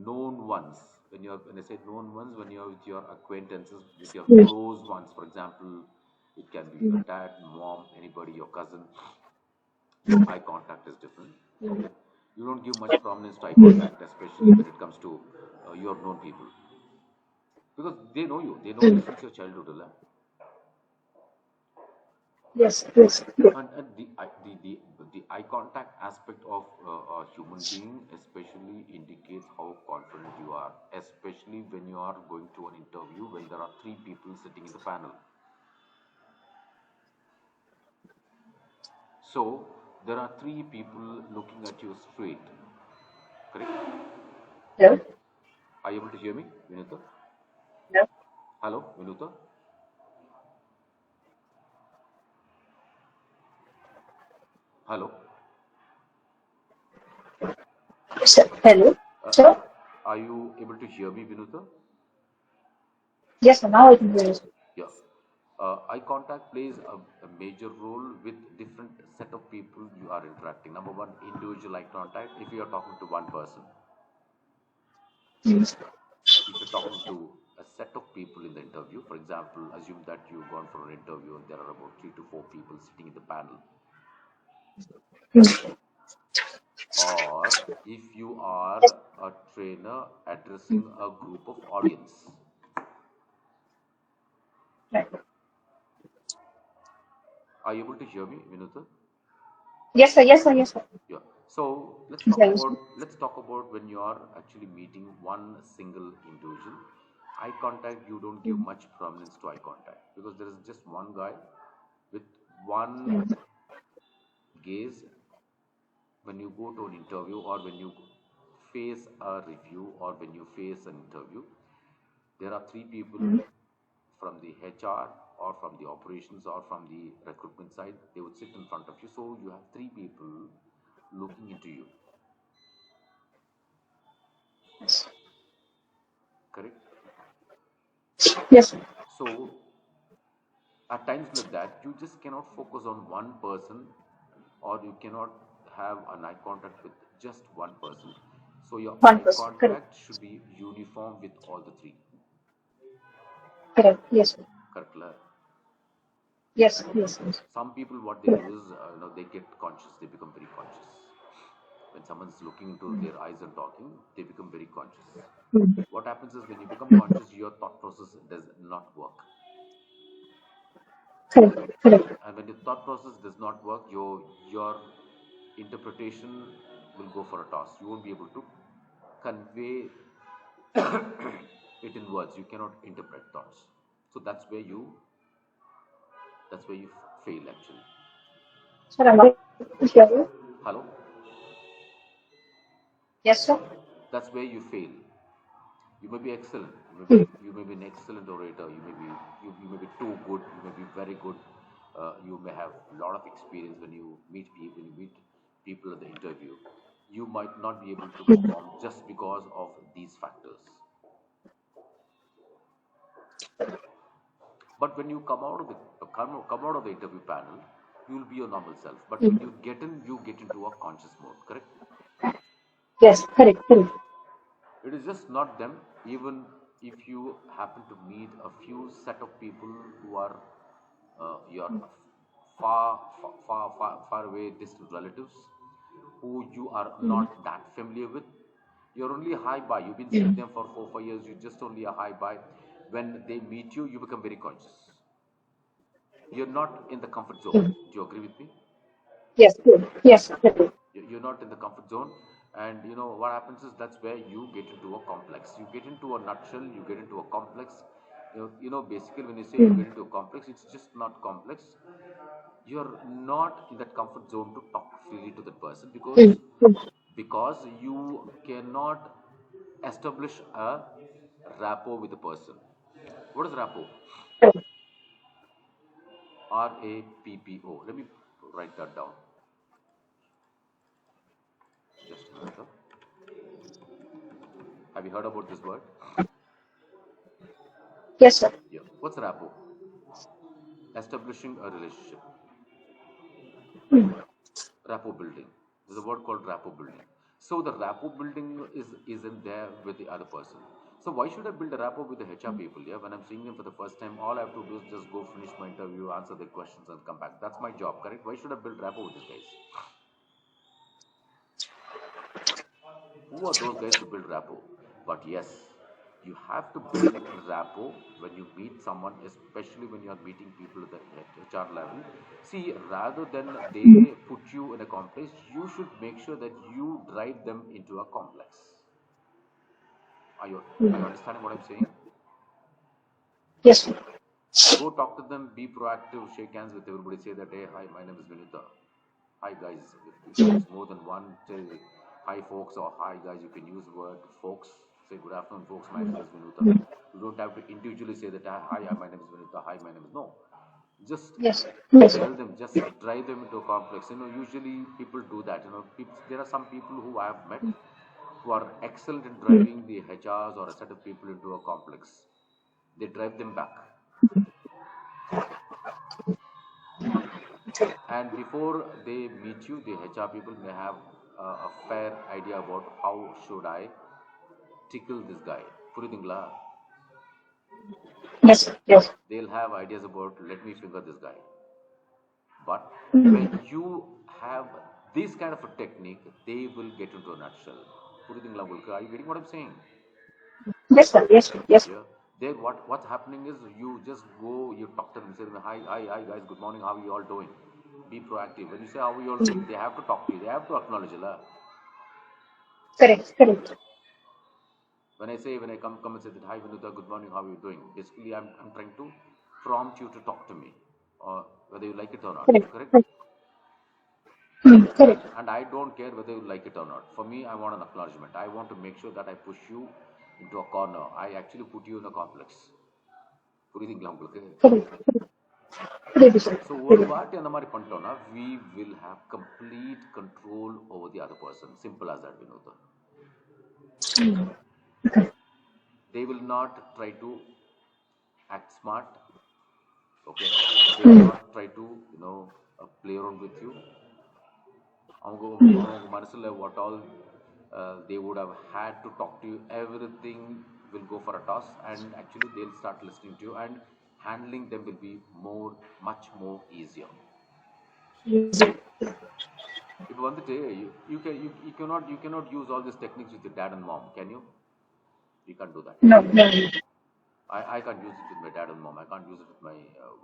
known ones when I say known ones when you're with your acquaintances with your Mm. close ones for example it can be your Mm. dad mom anybody your cousin the Mm. eye contact is different Mm. okay you don't give much prominence to eye Mm. contact especially Mm. when it comes to your known people because they know you Mm. since your childhood Allah. Yes. Yes. Yes. And the eye contact aspect of a human being especially indicates how confident you are especially when you are going to an interview when there are three people sitting in the panel so there are three people looking at you straight correct Hello. are you able to hear me Vinuta Hello. hello Vinuta hello Sir. Hello. uh, Sir. are you able to hear me Vinuta Yes, sir. Now I can hear you, sir. yeah eye contact plays a major role with different set of people you are interacting. Number one, individual eye contact. If you are talking to one person, Mm. if you're talking to a set of people in the interview, for example, assume that you've gone for an interview and there are about 3 to 4 people sitting in the panel, Mm. or if you are a trainer addressing a group of audience. Right. Are you able to hear me, Vinuta? Yes, sir. Yes, sir. Yes, sir. Yeah. So let's Yes, talk I about understand. let's talk about when you are actually meeting one single individual. Eye contact, you don't give Mm. much prominence to eye contact because there is just one guy with one Mm. gaze. When you go to an interview or when you face a review or when you face an interview, there are 3 people Mm. from the HR or from the operations or from the recruitment side. They would sit in front of you. So you have 3 people looking into you, Yes. correct? Yes, sir. So at times like that, you just cannot focus on one person or you cannot have an eye contact with just one person. So your One eye person. Correct. contact should be uniform with all the 3. Correct. Yes, sir. Correct? La? Yes. Yes. Yes. Some people, what they Correct. do is, they get conscious. They become very conscious. When someone's looking into Mm. their eyes and talking, they become very conscious. Mm. What happens is when you become Mm. conscious, your thought process does not work. Correct. Correct. And when the thought process does not work, your interpretation will go for a toss. You won't be able to convey it in words. You cannot interpret thoughts. So that's where you fail actually. Sir, am I to hear you? Hello. Yes, sir. That's where you fail. You may be excellent. Mm. You may be an excellent orator. You may be too good. You may be very good. You may have a lot of experience when you meet people at the interview. You might not be able to Mm. perform just because of these factors. But when you come out of the interview panel, you will be your normal self. But when Mm. you get into a conscious mode. Correct? Yes. Correct. Correct. It is just not them. Even if you happen to meet a few set of people who are your far away distant relatives, who you are Mm. not that familiar with, you're only a hi bye. You've been seeing Mm. them for 4 5 years. You just only a hi bye. When they meet you, you become very conscious. You're not in the comfort zone. Mm. Do you agree with me? Yes. Good. Yes. Correct. You're not in the comfort zone, and you know what happens is that's where you get into a complex. You get into a nutshell. You get into a complex. Basically, when you say you Mm. get into a complex, it's just not complex. You're not in that comfort zone to talk freely to that person Mm. Mm. because you cannot establish a rapport with the person. What is rapport? Correct. RAPPO. Let me write that down. Just a minute. Have you heard about this word? Yes, sir. Yeah. What's rapport? Establishing a relationship. Mm. Rapport building. There's a word called rapport building. So the rapport building isn't there with the other person. So why should I build a rapport with the HR people? Yeah, when I'm seeing them for the first time, all I have to do is just go finish my interview, answer the questions, and come back. That's my job, correct? Why should I build rapport with these guys? Who are those guys to build rapport? But yes, you have to build rapport when you meet someone, especially when you are meeting people at the HR level. See, rather than Mm. they put you in a complex, you should make sure that you drive them into a complex. Are you Mm. understanding what I'm saying? Yes, sir. Go talk to them, be proactive, shake hands with everybody, say that, hey, hi, my name is Vinita. Hi, guys. If Mm. there's more than one, say hi, folks, or hi, guys. You can use the word folks. Say good afternoon, folks. My name is Vinita. Mm. You don't have to individually say that, hi, my name is Vinita. Hi, my name is. No. Just Yes, sir. Yes, sir. tell them, just drive them into a complex. Usually people do that. There are some people who I have met who are excellent in Mm. driving the HRs or a set of people into a complex. They drive them back. And before they meet you, the HR people may have a fair idea about how should I tickle this guy. புரியுதுங்களா? Yes, yes. They'll have ideas about, let me finger this guy. But Mm. when you have this kind of a technique, they will get into a nutshell. புரியுதுங்களா உங்களுக்கு? Are you getting what I'm saying? Yes, sir. Yes, sir. Yes. Yeah. Then what's happening is you just go, you talk to them, say, hi, hi, hi guys, good morning, how are you all doing? Be proactive. When you say how are you all doing, Mm. they have to talk to you. They have to acknowledge it. Correct, correct, When I come and say that, hi Vinuta, good morning, how are you doing? Basically, I'm trying to prompt you to talk to me, or whether you like it or not. correct, Correct? correct. Mm. Correct. And I don't care whether you like it or not. For me, I want an acknowledgement. I want to make sure that I push you into a corner. I actually put you in a complex. புரியுதுங்களா உங்களுக்கு? Correct. Correct, sir. So ஒரு Correct. வாட்டி அந்த மாதிரி பண்ணிட்டோம்னா we will have complete control over the other person. Simple as that, Vinod. Mm. Okay. They will not try to act smart. Okay, they will Mm. not try to play around with you. அவங்க Mm. அவங்க மனசுல what all they would have had to talk to you, everything will go for a toss, and actually they'll start listening to you, and handling them will be much more easier. Easy. இப்போ வந்துட்டு you cannot use all these techniques with your dad and mom, can you? You can't do that. No, no. I can't use it with my dad and mom. I can't use it with my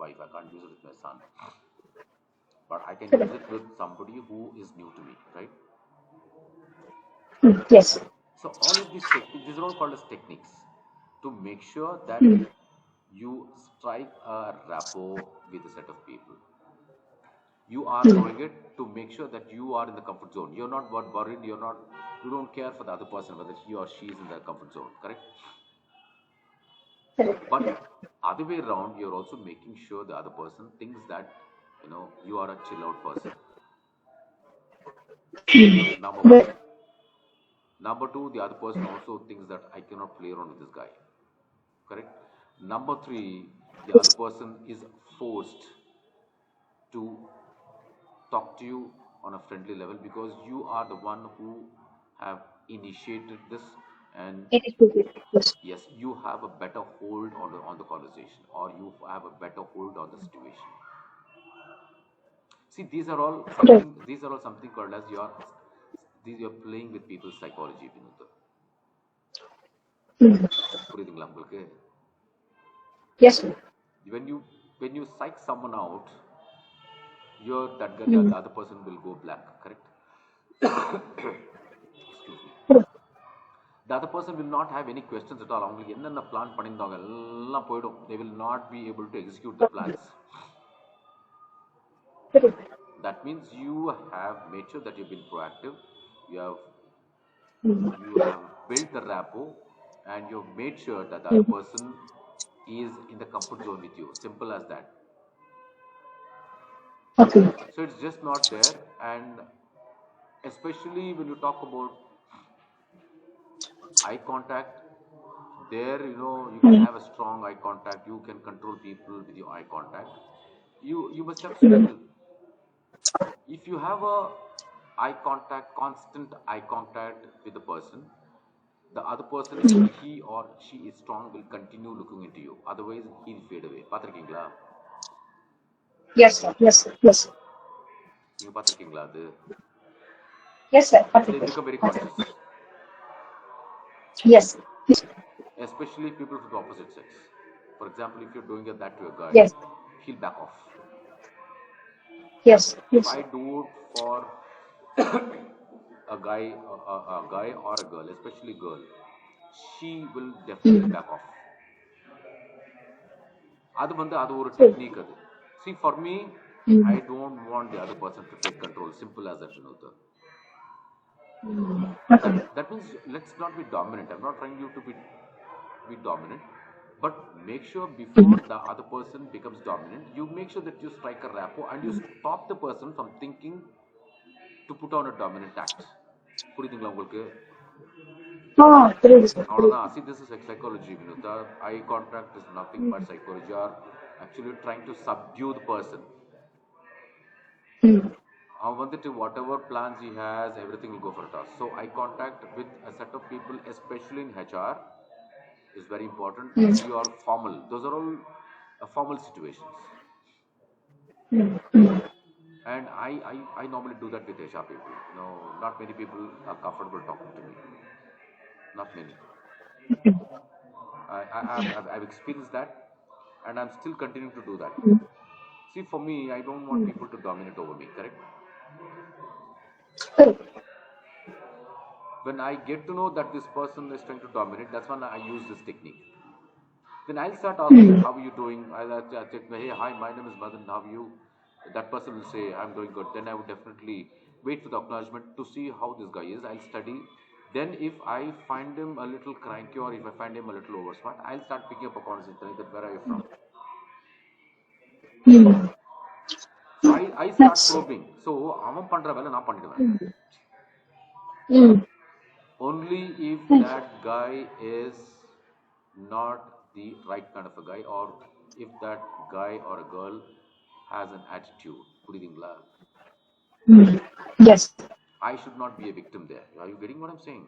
wife. I can't use it with my son. But I can use Correct. it with somebody who is new to me, right? Mm. Yes. So all of these techniques, these are all called as techniques to make sure that Mm. you strike a rapport with a set of people. You are Mm. doing it to make sure that you are in the comfort zone. You're not worried. You don't care for the other person whether he or she is in the comfort zone. Correct? Correct. But Correct. other way around, you're also making sure the other person thinks that you are a chill out person. Mm. Number one. Good. Number two, the other person also thinks that I cannot play around with this guy. Correct? Number three, the other Yes. person is forced to talk to you on a friendly level because you are the one who have initiated this, and It is good. Yes. yes, you have a better hold on the conversation, or you have a better hold on the situation. See, Correct. these are all something called as you're playing with people's psychology, Vinod. Mm. புரியுதுங்களா உங்களுக்கு? Yes, sir. when you when you psych someone out, that guy, Mm. the other person will go blank. Correct? Excuse me. Correct. The other person will not have any questions at all. அவங்களுக்கு என்னென்ன plan பண்ணியிருந்தாங்க எல்லாம் போயிடும். They will not be able to execute the plans. Correct. That means you have made sure that you've been proactive. You have Mm. you have built the rapport, and you've made sure that the other Mm. person is in the comfort zone with you. Simple as that. Okay. So it's just not there, and especially when you talk about eye contact, there you can Mm. have a strong eye contact. You can control people with your eye contact. You must have Mm. struggled if you have a eye contact, constant eye contact with the person. The other person, if Mm. he or she is strong, will continue looking into you. Otherwise, he'll fade away. பார்த்திருக்கீங்களா? Yes, sir. Yes, sir. Yes. நீங்க பார்த்திருக்கீங்களா அது? Yes, sir. They Perfect. become very Perfect. cautious, Yes. Yes. especially people from the opposite sex. For example, if you're doing that to a guy, Yes. he'll back off. Yes. If Yes. I do it for a guy or a girl, especially girl, she will definitely Mm. back off. அது ஒரு Good. technique அது. See, for me, I Mm. don't want the other person to take control. Simple as that, Vinod. Mm. That Okay. that means let's not be dominant. I'm not trying you to be dominant, but make sure before Mm. the other person becomes dominant, you make sure that you strike a rapport and you stop the person from thinking to put on a dominant act. புரியுதுங்களா உங்களுக்கு? Oh, great, sir. Great. அவ்வளோதான். See, this is like psychology, Vinutha. Eye contact is nothing but Mm. psychology. You are actually trying to subdue the person. Mm. அவன் வந்துட்டு whatever plans he has, everything will go for a toss. So eye contact with a set of people, especially in HR, is very important. mm, If you are formal, those are all formal situations. mm, mm, And I normally do that with HR people. Not many people are comfortable talking to me. Not many. I've experienced that, and I'm still continuing to do that. mm, See, for me, I don't want mm. people to dominate over me, correct? Correct. When I get to know that this person is trying to dominate, that's when I use this technique. Then I'll start asking, Mm, how are you doing? I'll check, hey, hi, my name is Madan, how are you? That person will say, I'm doing good. Then I would definitely wait for the acknowledgement to see how this guy is. I'll study. Then if I find him a little cranky or if I find him a little over smart, I'll start picking up a conversation that where are you from? mm. So I start That's probing. So அவன் பண்ற வேலை நான் பண்ணிடுவேன். mm, mm. Only if Nice. that guy is not the right kind of a guy, or if that guy or a girl has an attitude. புரியுதுங்களா? Mm. Yes, I should not be a victim there. Are you getting what I'm saying?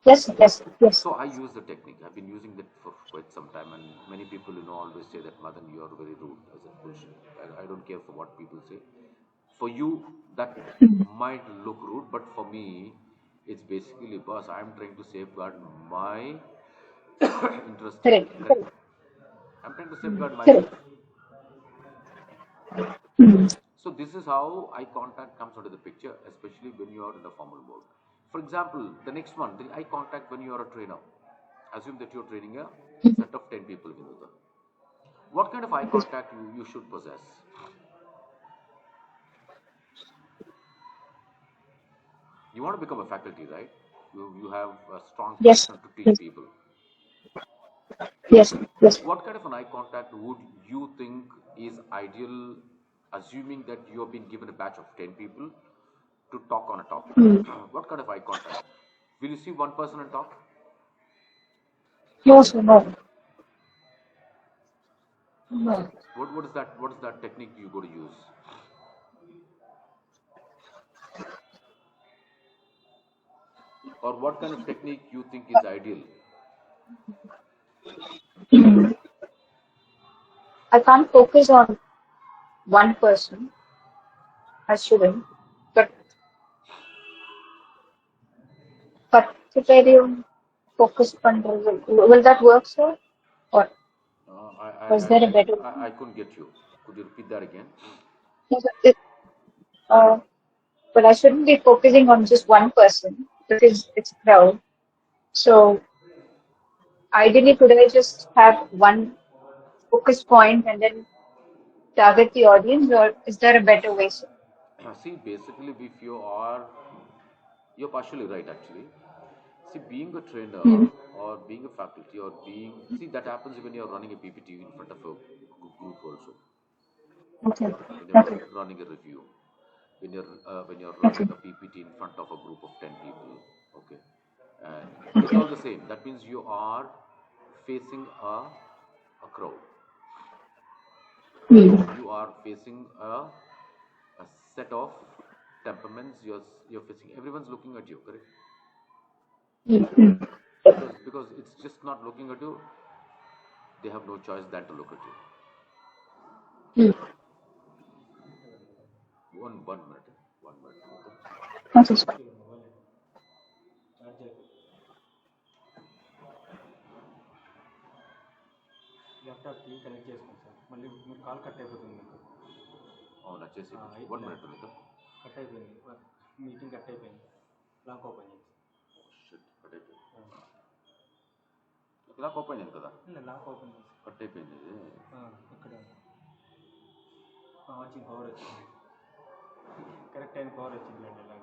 yes, yes, yes. So I use the technique. I've been using that for quite some time, and many people, always say that Madan, you are very rude. I said, bullshit. I don't care for what people say. For you, that Mm. might look rude, but for me, it's basically, boss, I'm trying to safeguard my interest here. Correct, Correct? correct, I'm trying to safeguard myself. correct. Mm. So this is how eye contact comes into the picture, especially when you are in a formal mode. For example, the next one, the eye contact when you are a trainer. Assume that you're training a set of 10 people, Vinodha. What kind of eye Yes, contact you should possess? You want to become a faculty, right? You have a strong yes, passion to teach yes, people. yes, yes. What kind of an eye contact would you think is ideal, assuming that you have been given a batch of 10 people to talk on a topic? Mm. What kind of eye contact? Will you see one person and talk? No, sir, no, no. What is that technique you go to use? Or what kind of technique you think is ideal? Mm. I can't focus on one person. I shouldn't. But particularly focus பண்றது, will that work, sir? Or Uh, I, I, was I, there a I, better I way? I couldn't get you. Could you repeat that again? No, sir, uh, but I shouldn't be focusing on just one person because it's a crowd. So ideally, could I just have one focus point and then target the audience, or is there a better way, sir? See, basically, if you're partially right actually. See, being a trainer Hmm. or being a faculty or see, that happens when you're running a PPT in front of a group also. Okay. When you're Okay. running a review, when you're Okay. running a PPT in front of a group of 10 people, okay, and it's Okay. all the same. That means you are facing a crowd. Hmm. You are facing a set of temperaments. You're facing. Everyone's looking at you, correct? Hmm. Hmm. Because it's just not looking at you. They have no choice than to look at Hmm. you. One minute. 1 minute. Okay, sir. ల్యాప్టాప్కి connect చేసుకోండి sir, మళ్ళీ మీరు call cut అయిపోతుంది మీకు. అవును వచ్చేసి one ఇలా minute నీతో cut అయిపోయింది, మీటింగ్ కట్ అయిపోయింది, లాక్ ఓపెన్ చేసి. షిట్ కట్ అయిపోయింది. లాక్ ఓపెన్ అయింది కదా? ఇలా లాక్ ఓపెన్ చేసి కట్ అయిపోయింది ఇది. ఇక్కడ వచ్చింది, పవర్ వచ్చింది, కరెక్ట్ అయిన పవర్ వచ్చింది అండి. ఇలాగ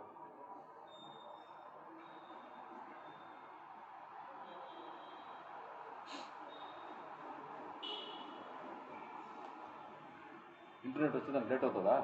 ఇంటర్నెట్ వచ్చి దానికి లేట్ అవుతుందా?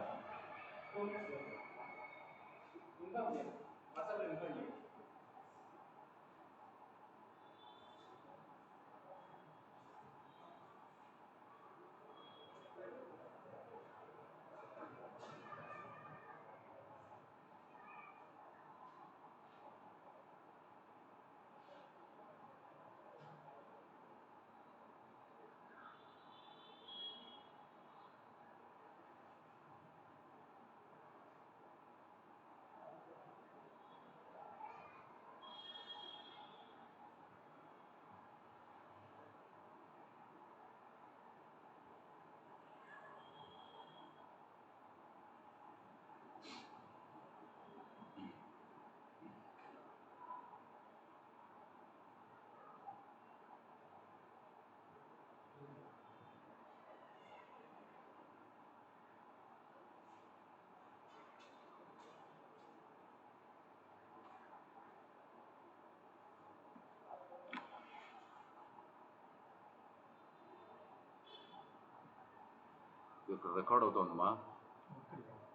ఇక్కడ రికార్డ్ అవుతుందమ్మా.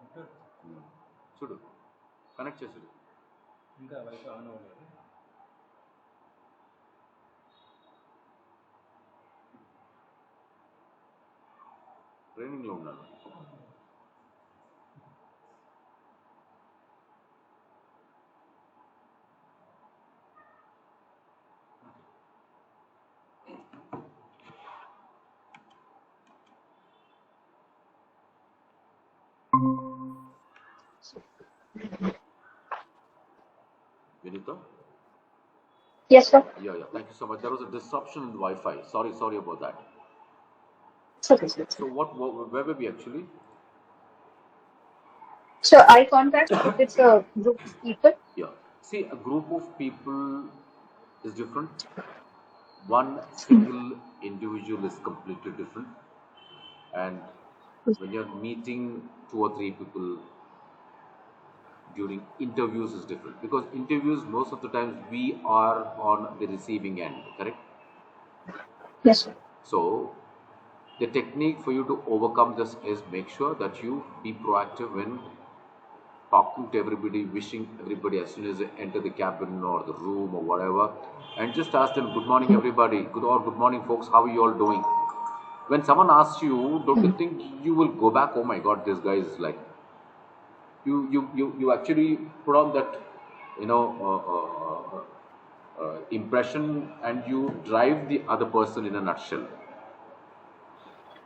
ఉంటారు. చూడు, కనెక్ట్ చేసాడు. ఇంకా వైఫై ఆన్ అవ్వలేదు. ట్రైనింగ్లో ఉన్నాను. Vinita? Yes, sir. Yeah. Thank you so much. There was a disruption in the Wi-Fi. Sorry about that. It's okay, sir. So where were we actually? So eye contact, if it's a group of people. Yeah. See, a group of people is different. One single individual is completely different. And when you're meeting two or three people during interviews is different, because interviews most of the times we are on the receiving end, correct? Yes, sir. So the technique for you to overcome this is make sure that you be proactive when talking to everybody, wishing everybody as soon as they enter the cabin or the room or whatever, and just ask them, good morning everybody, good morning folks, how are you all doing? When someone asks you, don't you think you will go back, oh my god, this guy is like, you actually put on that, impression, and you drive the other person in a nutshell.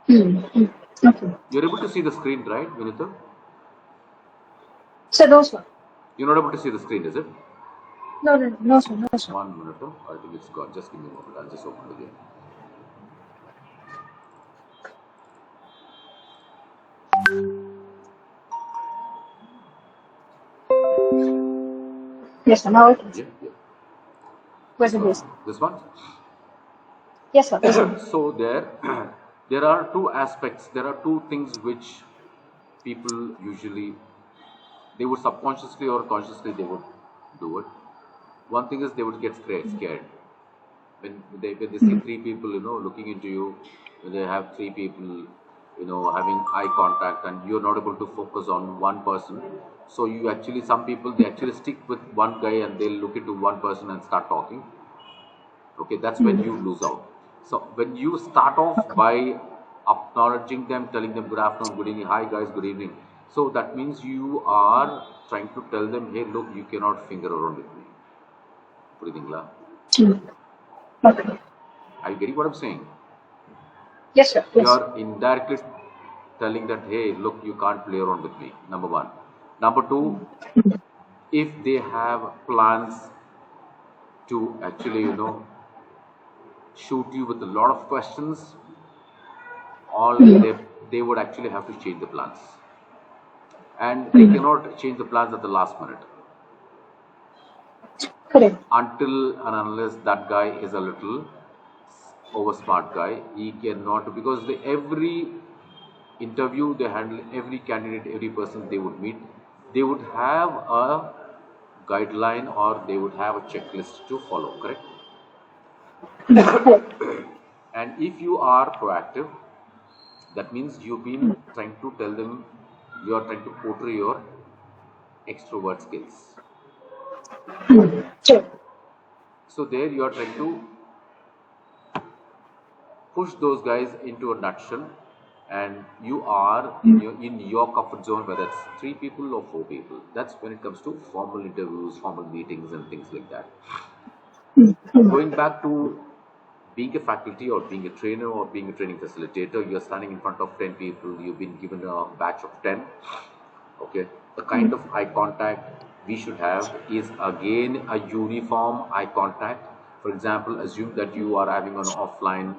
Okay. You're able to see the screen, right, Vinita? So no, sir. You're not able to see the screen, is it? No, sir. 1 minute. I think it's gone. Just give me a moment. I'll just open it again. Yes, sir. Now it is. Yeah. Where's the base? This one? Yes, sir. Yes, sir. So there are two aspects. There are two things which people usually, they would subconsciously or consciously they would do it. One thing is they would get scared. When they see three people, looking into you, when they have three people, having eye contact, and you're not able to focus on one person. So some people, they actually stick with one guy and they'll look into one person and start talking. Okay, that's when you lose out. So when you start off by acknowledging them, telling them good afternoon, good evening, hi guys, good evening. So that means you are trying to tell them, hey, look, you cannot finger around with me. புரியுதுங்களா? Okay. Are you getting what I'm saying? Yes, sir. Yes. You are indirectly telling that, hey, look, you can't play around with me. Number one. Number two, if they have plans to actually, shoot you with a lot of questions, they would actually have to change the plans. And they cannot change the plans at the last minute. Correct. Until and unless that guy is a little over smart guy, he cannot, because every interview they handle, every candidate, every person they would meet, they would have a guideline or they would have a checklist to follow, correct? And if you are proactive, that means you've been trying to tell them, you are trying to portray your extrovert skills. Sure. So there you are trying to push those guys into a nutshell, and you are in your comfort zone, whether it's 3 people or 4 people. That's when it comes to formal interviews, formal meetings, and things like that. Going back to being a faculty or being a trainer or being a training facilitator, you're standing in front of 10 people, you've been given a batch of 10. Okay, the kind of eye contact we should have is again a uniform eye contact. For example, assume that you are having an offline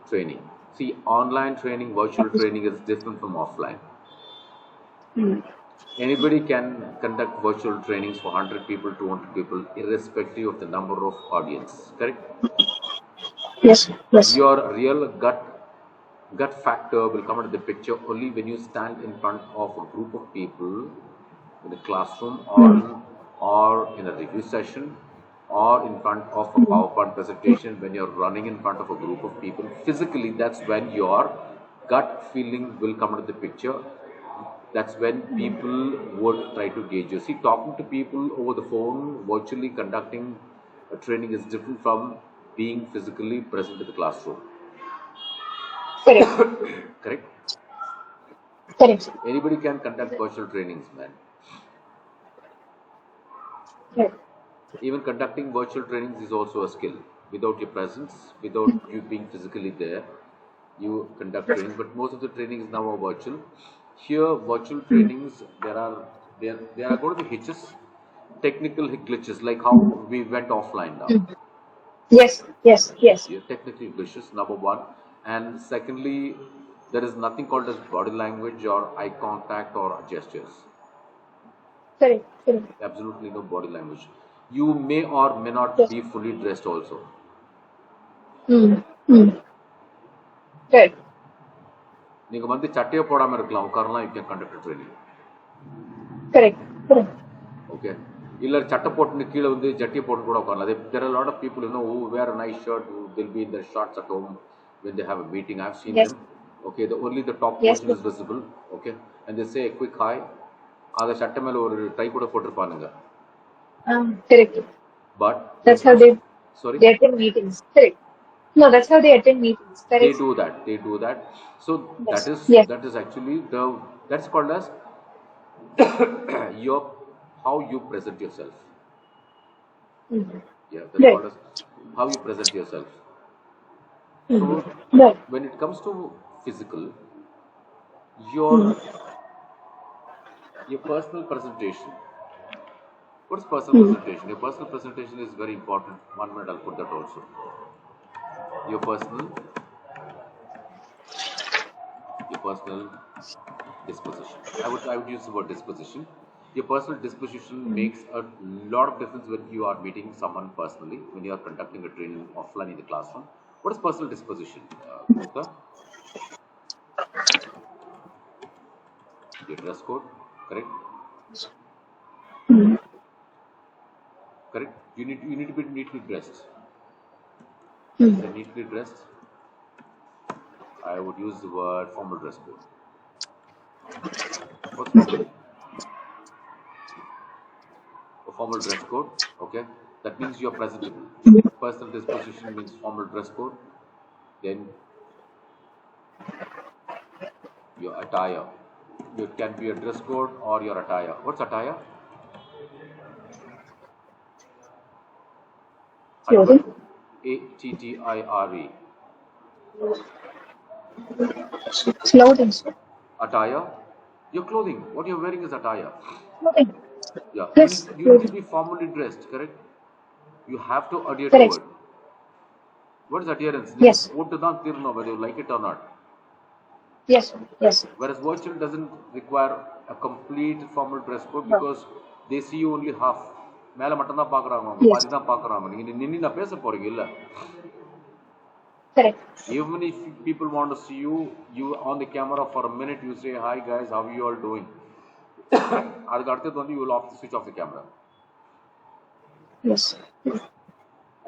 training. See, online training, virtual training is different from offline. Anybody can conduct virtual trainings for 100 people, 200 people, irrespective of the number of audience, correct? Yes. Your real gut factor will come into the picture only when you stand in front of a group of people in a classroom or in a review session or in front of a PowerPoint presentation. When you're running in front of a group of people physically, that's when your gut feeling will come into the picture. That's when people would try to gauge you. See, talking to people over the phone, virtually conducting a training is different from being physically present in the classroom. Correct. Correct? Correct. Anybody can conduct virtual trainings, man. Correct. Even conducting virtual trainings is also a skill. Without your presence, without you being physically there, you conduct trainings. But most of the trainings now are virtual. Here, virtual trainings, there are going to be hitches, technical glitches, like how we went offline now. Yes. Yes. Yes. Yeah, technically glitches, number one. And secondly, there is nothing called as body language or eye contact or gestures. Correct. Correct. Absolutely no body language. You may or may not Yes. be fully dressed also. Mm. Mm. Correct. நீங்கள் வந்து சட்டையை போடாமல் இருக்கலாம் உட்காரலாம் you can conduct training Correct. Correct. Okay இல்லை சட்டை போட்டுன்னு கீழே வந்து ஜட்டியை போட்டு கூட உட்காரலாம் அதே there are lot of people you know who wear a nice shirt will be in the shorts at home when they have a meeting. I've seen Yes. them. Okay, only the top Yes. portion is visible. Okay, and they say a quick hi. அதை சட்டை மேலே ஒரு tie கூட போட்டிருப்பானுங்க. Correct. But when That's it how comes, they sorry, they attend meetings. Correct. No, that's how they attend meetings. they Correct. do that. They do that. So that Yes. is Yes. that is actually that's called as your how you present yourself. Mm. Yeah, that's Right. called as how you present yourself. So Mm. Right. when it comes to physical, your your personal presentation. What's personal Mm. presentation? Your personal presentation is very important. 1 minute, I'll put that also. Your personal disposition. I would use the word disposition. Your personal disposition Mm. makes a lot of difference when you are meeting someone personally, when you are conducting a training offline in the classroom. What is personal disposition, Vinutha? Your dress code, correct? Mm. Correct. You need to be neatly dressed. When I Mm. say neatly dressed, I would use the word formal dress code. What's formal? A formal dress code. Okay, that means you are presentable. Personal disposition means formal dress code. Then your attire. It can be a dress code or your attire. What's attire? Attire. Clothing. Attire. Clothing. Attire. Your clothing. What you're wearing is attire. Clothing. Yeah. You Yes. need you need to Clothing. be formally dressed. Correct. You have to adhere to Correct. it. What is adherence? நீங்கள் Yes. போட்டு தான் தீரணும் whether you like it or not. Yes. Yes. Whereas virtual doesn't require a complete formal dress code No. because they see you only half. மேலே மட்டும்தான் பார்க்குறாங்க அவங்க Yes. பாதி தான் பார்க்குறாங்க நீங்கள் நின்று நான் பேச போகிறீங்க இல்லை Correct. even if people want to see you you on the camera for a minute you say hi guys how you all doing அதுக்கு அடுத்தது வந்து you will off switch off the camera Yes.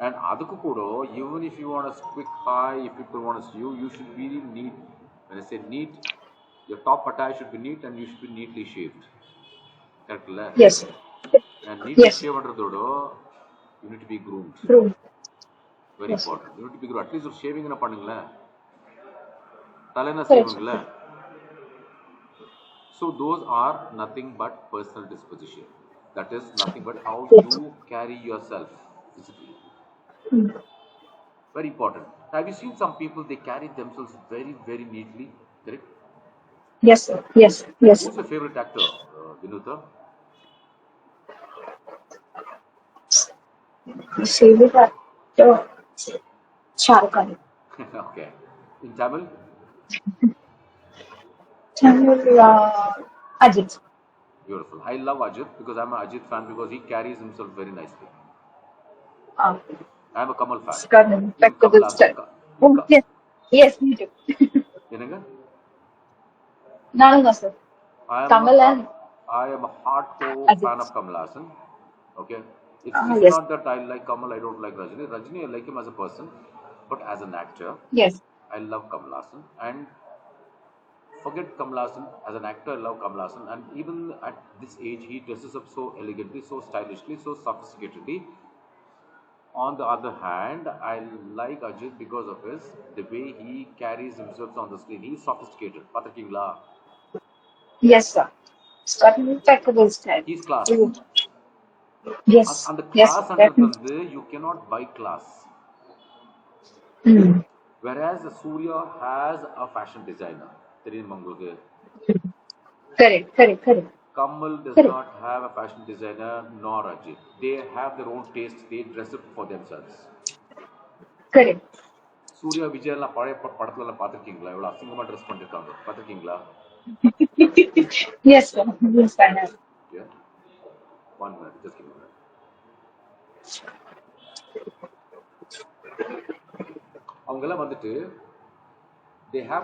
and அதுக்கு கூட even if you want a quick hi if people want to see you you should be neat when I say neat your top attire should be neat and you should be neatly shaved correct இல்ல Yes. and neatly Yes. shave பண்றதோட you need to be groomed True. very Yes. important you need to be groomed at least ஒரு shaving என்ன பண்ணுங்களேன் தலைனா Correct. செய்வீங்களே so those are nothing but personal disposition that is nothing but how Yes. you carry yourself physically Mm. very important have you seen some people they carry themselves very very neatly correct Yes. Sir. Yes. Yes. who's your favorite actor Vinutha Favorite actor. Shah Rukh Khan. okay in Tamil Tamil. Ajit. beautiful I love Ajit because I'm an Ajit fan because he carries himself very nicely Uh, I'm a Kamal fan it's got an even impeccable Kamal style. Oh, yes. Yes, me too. என்னங்க Nalanga, sir. I am Kamal and I am a hardcore Ajit. fan of Kamal Hassan. Okay, it's Yes. not that I like Kamal, I don't like Rajini. Rajini, I like him as a person, but as an actor, Yes. I love Kamal Hassan. And forget Kamal Haasan. As an actor, I love Kamal Haasan, and even at this age, he dresses up so elegantly, so stylishly, so sophisticatedly. On the other hand, I like Ajit because of his the way he carries himself on the screen. He's sophisticated. Patakingla. Yes, sir. It's got an impeccable style. He's class. Mm. And, Yes, and the yes, sir, class under definitely. the you cannot buy class. Mm. Whereas Surya has a fashion designer. Thirin Mangulke. Correct, correct, correct, Kamal does correct, not have a fashion designer nor Ajit. They have their own taste. They dress up for themselves. correct. Surya Vijay எல்லாம் பழைய படத்துல எல்லாம் பார்த்துருக்கீங்களா? எவ்வளவு அசிங்கமா dress பண்ணிருக்காங்க பார்த்துருக்கீங்களா? Yes, sir. Yes, I have. Yeah. One minute, just give me a minute. அவங்க எல்லாம் வந்துட்டு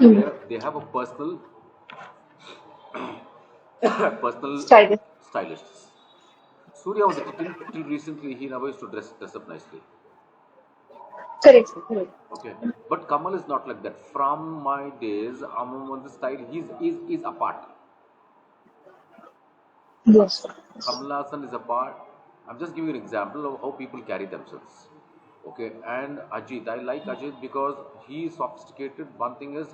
Mm. they have a personal Style. stylists. Surya வந்துட்டு till recently he never used to dress up nicely. Correct, sir, correct. Okay, but Kamal is not like that. From my days, Amam on the style, he's apart. Yes, sir. Kamal Haasan is apart. I'm just giving you an example of how people carry themselves. Okay, and Ajit, I like Ajit because he is sophisticated. One thing is,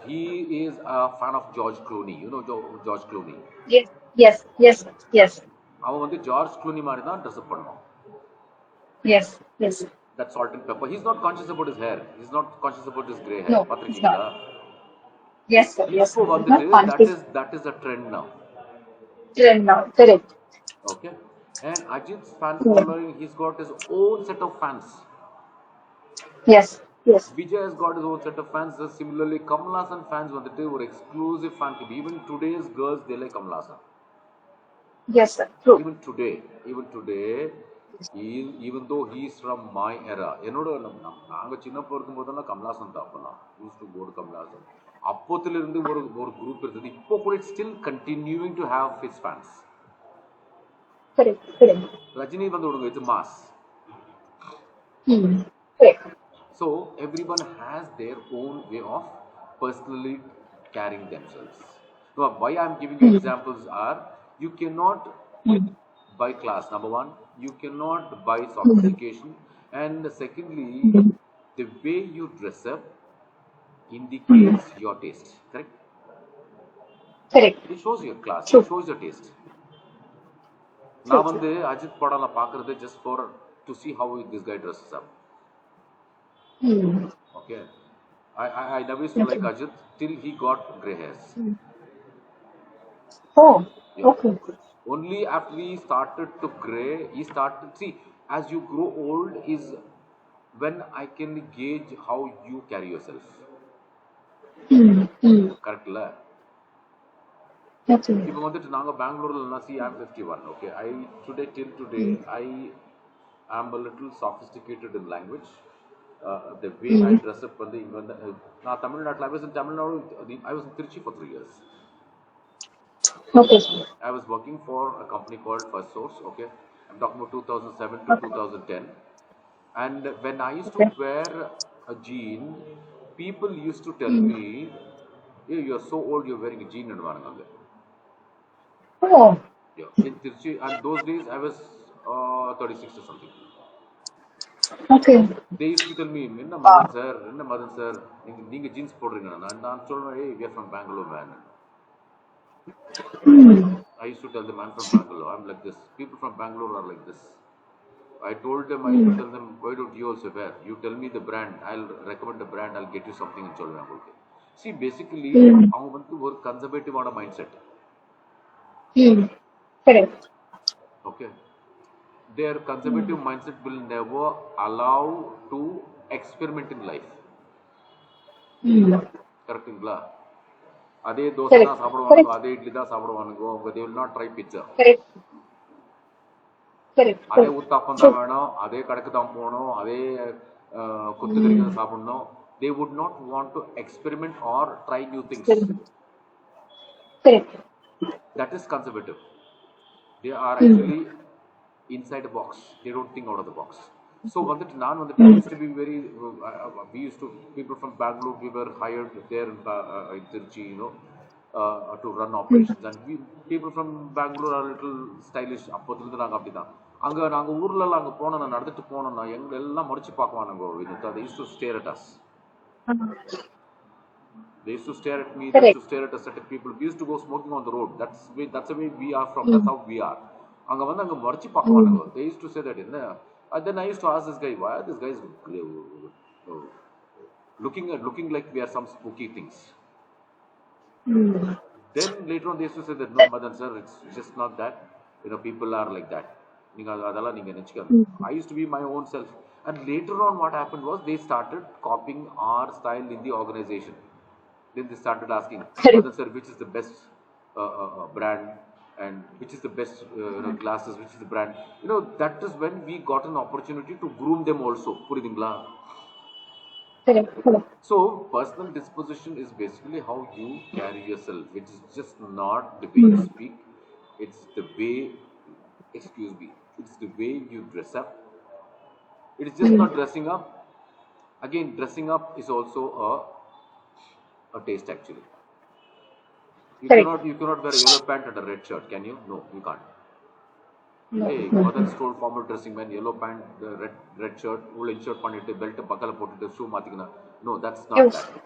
he is a fan of George Clooney. You know George Clooney. Yes, yes, yes, sir. Yes, அவன் வந்து George Cluny மாதிரி தான் dress பண்ணுவான். yes, yes. That salt and pepper. He's not conscious about his hair. He's not conscious about his grey hair. No, it's பார்த்துருக்கீங்களா? not. Yes, sir. Yes, இப்போ sir. It's வந்துட்டு not conscious that is a trend now. trend now. Correct. Okay, and Ajit's fan Yeah. following, he's got his own set of fans. Yes, yes, Vijay has got his own set of fans. Similarly, Kamal Haasan fans வந்துட்டு ஒரு exclusive fan club. Even today's girls, they like Kamal Haasan. yes, sir. True. Even today, even though he's from my era, என்னோட நாங்க சின்னப்ப இருக்கும்போதெல்லாம் கமலாசன் தான் அப்பெல்லாம் used to go to Kamalhaasan. அப்போத்துல இருந்து ஒரு ஒரு குரூப் இருந்தது. இப்போ கூட still continuing to have his fans. Correct, correct. Rajini வந்து விடுங்க, it's mass. Hmm. Correct. So everyone has their own way of personally carrying themselves. So why I'm giving you examples are, you cannot Hmm. buy class. Number one, you cannot buy Hmm. sophistication, and secondly, Hmm. the way you dress up indicates your taste. Correct? Correct. It shows your class. True. It shows your taste. True, நான் true. வந்து அஜித் படம்லாம் பார்க்கறது just for to see how this guy dresses up. Hmm. Okay, I never used to like Okay. Ajit till he got grey hairs. Hmm. Oh, Yeah. okay. Only after he started to gray, he started. See, as you grow old, is when I can gauge how you carry yourself. Hmm. Hmm. Correct, la? Okay. இப்போ வந்துட்டு நாங்கள் பெங்களூர்ல see I'm 51. Okay, till today I am a little sophisticated in language. The way I Hmm. dress up வந்து இங்க வந்து நான் தமிழ்நாட்டில் I was in Tamil Nadu. I was in Trichy for 3 years. Okay, sir. I was working for a company called First Source. Okay, I'm talking about 2007 to Okay. 2010. And when I used to Okay. wear a jean, people used to tell Hmm. me, "Hey, you're so old. You're wearing a jean." Oh, Yeah, in Tirchi, and those days I was 36 or something. okay. They used to tell me, "Enna Wow. Madan sir, நீங்க jeans போடுறீங்க." நான் சொல்றேன், "Hey, we are from Bangalore, man." Hmm. I used to tell them, "I'm from Bangalore. I'm like this. People from Bangalore are like this." I told them, I used to Hmm. tell them, "Why don't you also wear? You tell me the brand, I'll recommend the brand, I'll get you something in Cholva." See, basically, Hmm. அவங்க வந்து ஒரு கன்சர்வேட்டிவான mind set. Hmm. Correct. Okay, their conservative mindset will never allow to experiment in life. Hmm. கரெக்டுங்களா? அதே dosa Correct. தான் சாப்பிடுவானுங்க, Correct. அதே இட்லி தான் சாப்பிடுவானுங்க. அவங்க they will not try pizza. Correct. Correct. அதே Correct. உத்தாப்பம் தான் True. வேணும், அதே கடைக்கு தான் போகணும், அதே கொத்துக்கறிங்க தான் சாப்பிடணும். They would not want to experiment or try new things. Correct. Correct. That is conservative. They are Hmm. actually inside a box. They don't think out of the box. So வந்துட்டு நான் வந்துட்டு I used to be very we used to people from Bangalore we were hired there in Tirchi, to run operations, and we people from Bangalore are a little stylish. அப்போதுலேருந்து நாங்கள் அப்படி தான் அங்கே நாங்கள் ஊர்லலாம் அங்கே போனோம், நான் நடந்துட்டு போனோம்னா எங்களை எல்லாம் முடிச்சு பார்க்குவானுங்க. They used to stare at us. They used to stare at me. They used Correct. to stare at us, certain people. We used to go smoking on the road. That's the way we are from. That's how we are. அங்கே வந்து அங்கே மறைச்சு பார்க்குவானுங்க. They used to say that என்ன. And then I used to ask this guy, why are these guys looking like we are some spooky things? Then later on they used to say that no, Madan sir, it's just not that. People are like that. I used to be my own self. And later on what happened was they started copying our style in the organization. Then they started asking, Correct. Madan sir, which is the best brand, and which is the best glasses, which is the brand. That is when we got an opportunity to groom them also. புரியுதுங்களா? Correct. Correct. So personal disposition is basically how you carry yourself, which is just not the way you speak. It's the way, excuse me, it's the way you dress up. It is just not dressing up. Again, dressing up is also a taste actually. You Correct. cannot wear a yellow pant and a red shirt, can you? No, you can't. No. Hey, No. Madan stole formal dressing man, yellow pant, red shirt, wool insert பண்ணிட்டு belt பக்கல போட்டுட்டு shoe மாத்திக்கினா. No, that's not Yes. that.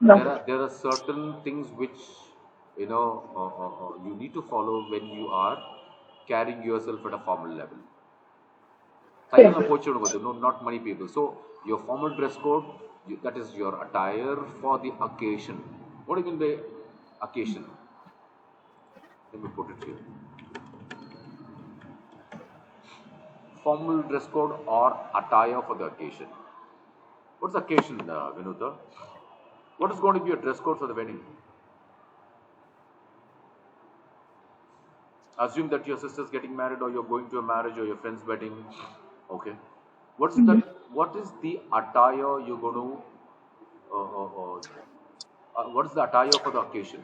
No. There are certain things which you need to follow when you are carrying yourself at a formal level. Correct. No, not many people. So your formal dress code, that is your attire for the occasion. What do you mean by occasion? Let me put it here. Formal dress code or attire for the occasion. What's the occasion, Vinuta? What is going to be your dress code for the wedding? Assume that your sister's getting married, or you're going to a marriage, or your friend's wedding. Okay. What is the attire you're going to what is the attire for the occasion?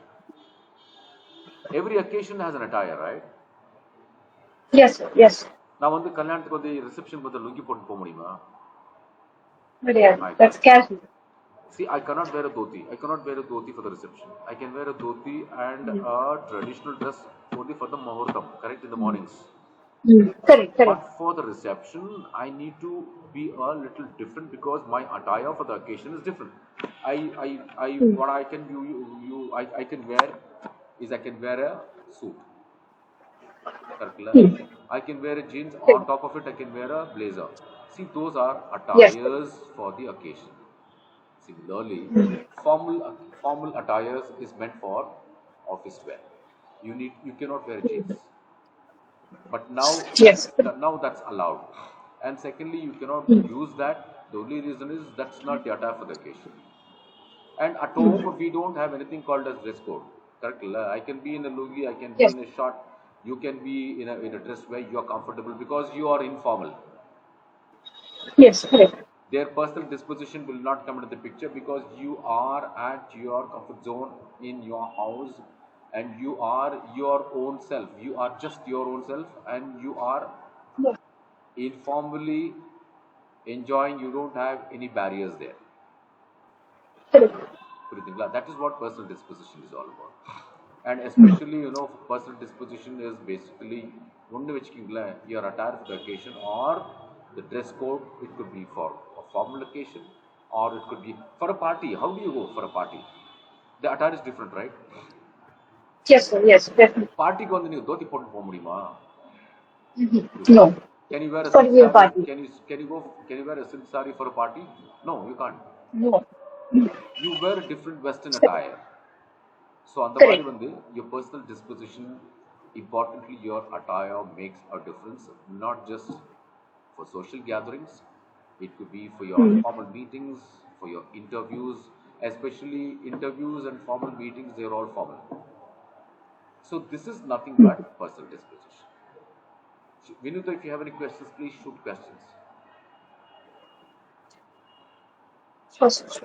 Every occasion has an attire, right? Yes. Yes. நான் வந்து கல்யாணத்துக்கு வந்து reception வந்து லுங்கி போட்டு போக முடியுமா? But yeah, I that's can't. casual. See, I cannot wear a dhoti. I cannot wear a dhoti for the reception. I can wear a dhoti and a traditional dress only for the muhurtam, correct, in the mornings. Correct. But Correct. for the reception, I need to be a little different because my attire for the occasion is different. What I can do, I can wear is I can wear a suit. Correct? I can wear a jeans. On top of it, I can wear a blazer. See, those are Yes. attires for the occasion. Similarly, formal attires is meant for office wear. You cannot wear jeans. But now Yes. that's allowed. And secondly, you cannot use that. The only reason is that's not the attire for the occasion. And at home, we don't have anything called as dress code. Correct? I can be in a lungi, I can be Yes. in a short. You can be in a dress where you are comfortable because you are informal. Yes. Correct. Their personal disposition will not come into the picture because you are at your comfort zone in your house, and you are your own self. You are just your own self, and you are Yes. informally enjoying. You don't have any barriers there. Correct. That is what personal disposition is all about. And especially, personal disposition is basically your attire for the occasion or the dress code. It could be for a formal occasion, or it could be for a party. How do you go for a party? The attire is different, right? Yes. Sir. Yes. Definitely. Party ku vandu neevu dhoti pottu poga mudiyuma? No. Can you wear It's a got silk to be a saree? party. Can you wear a silk saree for a party? No, you can't. No. You wear a different western attire. So on the Correct. body, your personal disposition, importantly your attire makes a difference, not just for social gatherings. It could be for your formal meetings, for your interviews, especially interviews and formal meetings, they're all formal. So this is nothing but personal disposition. Vinuta, if you have any questions, please shoot questions. First.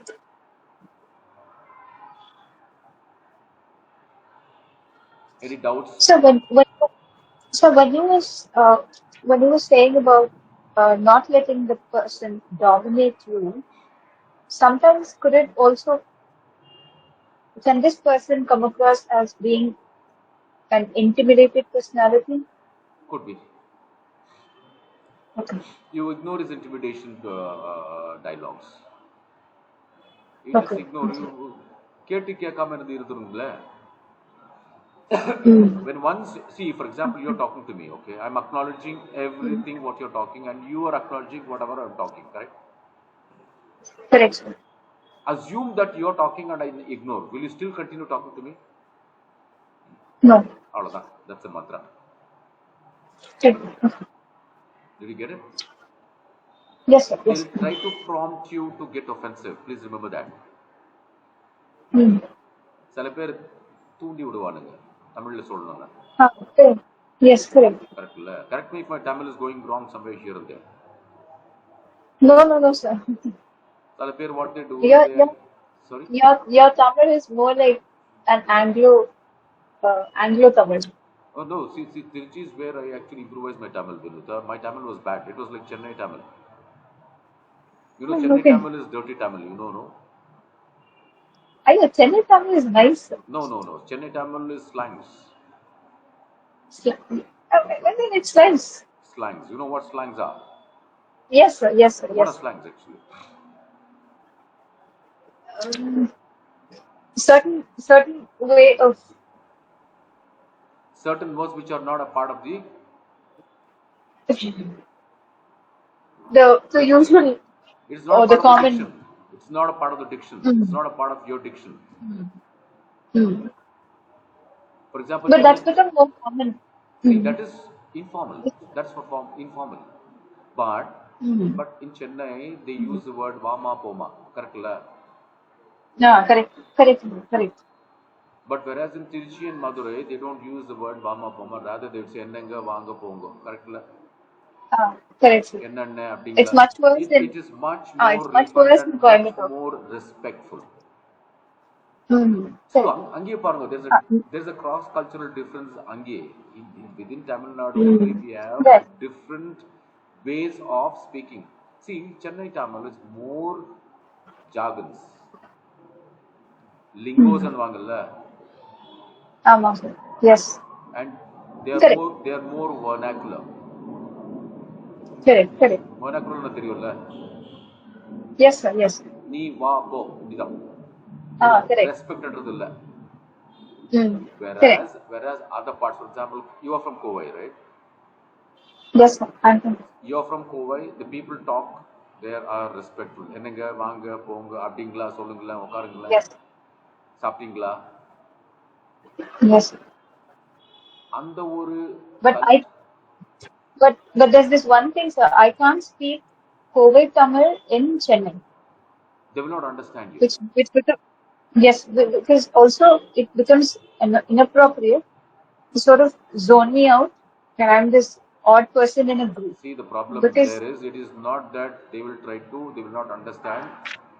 Any doubts? So when you was saying about not letting the person dominate you, sometimes could it also, can this person come across as being an intimidated personality? Could be. Okay. You ignore his intimidation dialogues. You just Okay. ignore. Okay. You கேட்டு கேட்காம இருந்து இருந்துருங்களே. Mm. When once, see, for example, you're talking to me, okay? I'm acknowledging Mm. everything what you're talking, and you are acknowledging whatever I'm talking, correct? Correct, sir. Assume that you're talking and I ignore. Will you still continue talking to me? No. Avalada. That's a mantra. Okay. Did you get it? Yes, sir. Yes. They'll try to prompt you to get offensive. Please remember that. Mm. சில பேர் தூண்டி விடுவானுங்க தமிழ்ல சொல்லணும்னா. Okay. Yes, correct. Correct இல்ல? Correct me if my Tamil is going wrong somewhere here and there. No, no, no, sir. சில பேர் what they do, Your they, your sorry? your Tamil is more like an Anglo Tamil. Oh no, see, Tiruchi is where I actually improvised my Tamil. Vinutha. My Tamil was bad. It was like Chennai Tamil. You know, Oh, Chennai okay. Tamil is dirty Tamil. You know, no? I know Chennai Tamil is nice, sir. No. Chennai Tamil is slangs. I mean, it's nice. Slangs. You know what slangs are? Yes, sir. Yes, sir. What are Yes. slangs actually? Um, certain way of Certain words which are not a part of the the usual It's not a or the part of the common. diction. It's not a part of the diction. It's Mm, not a part of your diction. mm. For example, But that's Chennai. become more common. See, Mm, that is informal. That's for form informal. But mm. but in Chennai they use the word vama poma. Correct la? Yeah, correct, correct, correct. But whereas in Tiruchi and Madurai they don't use the word vama poma. Rather they would say ennanga vanga pongo. Correct la? Correct, sir. Ennanne It's abdingla. much worse in It is much more it's much refined worse in and much Coimbatore. more respectful. So Correct. அங்கேயே பாருங்க, Uh, there's a cross cultural difference அங்கேயே. Within Tamil Nadu mm, we have yes. different ways of speaking. See, Chennai Tamil is more jargons, lingos Mm. and வாங்கல்ல, Sir. Yes. and Correct. they are more vernacular. Correct. Correct. Vernacular தெரியும்ல, Yes, sir. Yes. நீ வா போ இதுதான். Correct. ரெஸ்பெக்ட்ன்றது இல்ல. Mm. Correct. Whereas other parts, for example, you are from Kovai, right? Yes, sir. You're from Kovai, the people talk, they are respectful. என்னங்க வாங்க போங்க அப்படிங்களா சொல்லுங்களா உட்காருங்களா Yes. சாப்பிட்டீங்களா Yes. அந்த ஒரு But I but there's this one thing, sir. I can't speak Kovai Tamil in Chennai, they will not understand you. which become yes, because also it becomes inappropriate to sort of zone me out, and I'm this odd person in a group See, the problem because there is, it is not that they will try to, they will not understand.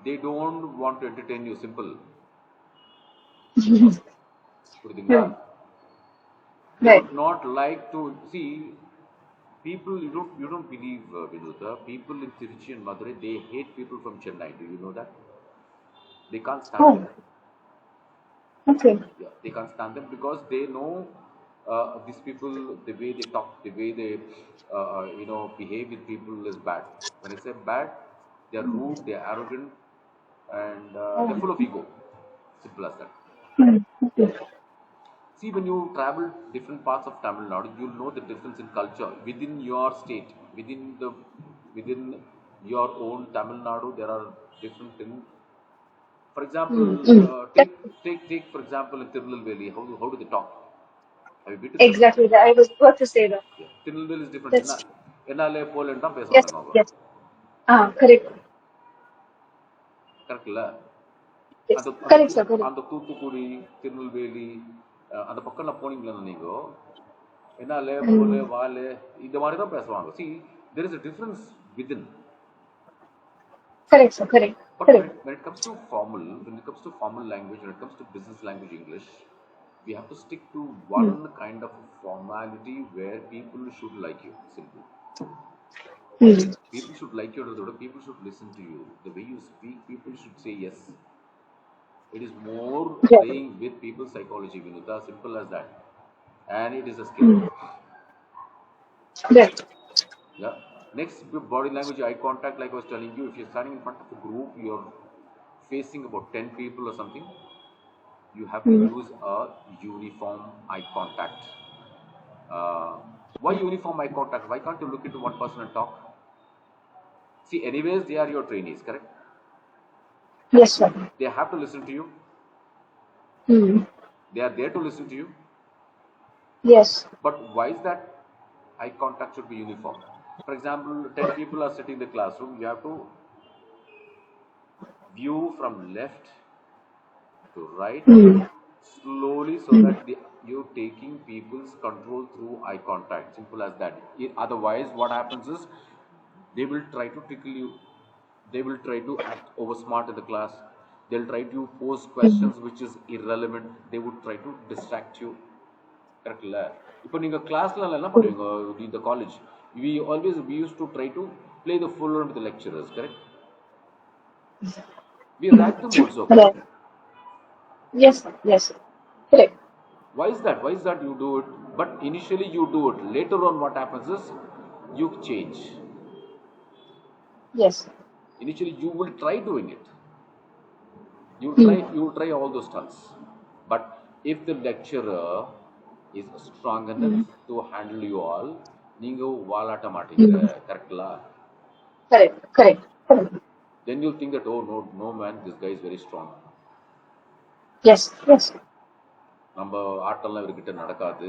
They don't want to entertain you, simple. புரியுதுங்களா? right, They right. would not like to see people. You don't believe, Vinutha, people in Tiruchi and Madurai, they hate people from Chennai. Do you know that? They can't stand them. Oh, okay. Yeah, they can't stand them because they know these people, the way they talk, the way they behave with people is bad. When I say bad, they are rude, they are arrogant, and they're Oh, full of ego. Simple as that. okay. See, when you travel different parts of Tamil Nadu, you'll know the difference in culture within your state, within your own Tamil Nadu. There are different things. For example, Mm, mm. take for example in Tirunelveli, how do they talk? Have you been to Tirunelveli? Exactly. I was about to say that. Yeah. Tirunelveli is different. That's true. என்னாலே போலன்னு தான் Yes, பேசுவானுங்க அவங்க. yes. Correct. Correct இல்ல? Yes. அந்த அந்த Correct, தூ sir. Correct. அந்த தூத்துக்குடி, திருநெல்வேலி அந்த பக்கம்லாம் போனீங்களா நீங்க? என்னாலே போலே Mm. வாலே இந்த மாதிரி தான் பேசுவாங்க. See, there is a difference within. Correct, sir. Correct. But Correct. when it comes to formal, when it comes to formal language, when it comes to business language English, we have to stick to one Mm. kind of formality where people should like you. Simple. Mm. People should like you, or people should listen to you. The way you speak, people should say yes. It is more Right. playing with people's psychology, Vinuta. Simple as that. And it is a skill. Mm. Right. Yeah. Next, body language, eye contact. Like I was telling you, if you're standing in front of a group, you're facing about 10 people or something, you have to Mm. use a uniform eye contact. Uh, why uniform eye contact? Why can't you look into one person and talk? See, anyways, they are your trainees, correct? Yes, sir. They have to listen to you. Mm. They are there to listen to you. Yes. But why is that eye contact should be uniform? For example, 10 people are sitting in the classroom. You have to view from left to right Mm. slowly so Mm. that you're taking people's control through eye contact. Simple as that. Otherwise, what happens is they will try to tickle you. They will try to act over smart in the class. They'll try to pose Mm. questions which is irrelevant. They would try to distract you. கரெக்ட்ல இப்போ நீங்கள் கிளாஸ்ல என்ன Mm. பண்ணுவீங்க இந்த college we used to try to play the full on with the lecturers, correct? We rack them also, correct? Right. Yes, sir. Yes, sir. Correct. Why is that you do it, but initially you do it, later on what happens is you change. Yes. Initially you will try doing it, Mm. you will try all those stunts, but if the lecturer is strong enough Mm. to handle you all, நீங்க வாலாட்ட மாட்டீங்க, Mm. கரெக்ட்லா? Correct. Correct. Correct. Then you'll think that, oh no, no man, this guy is very strong. Yes. Yes. நம்ம ஆட்டம்லாம் இவர்கிட்ட நடக்காது,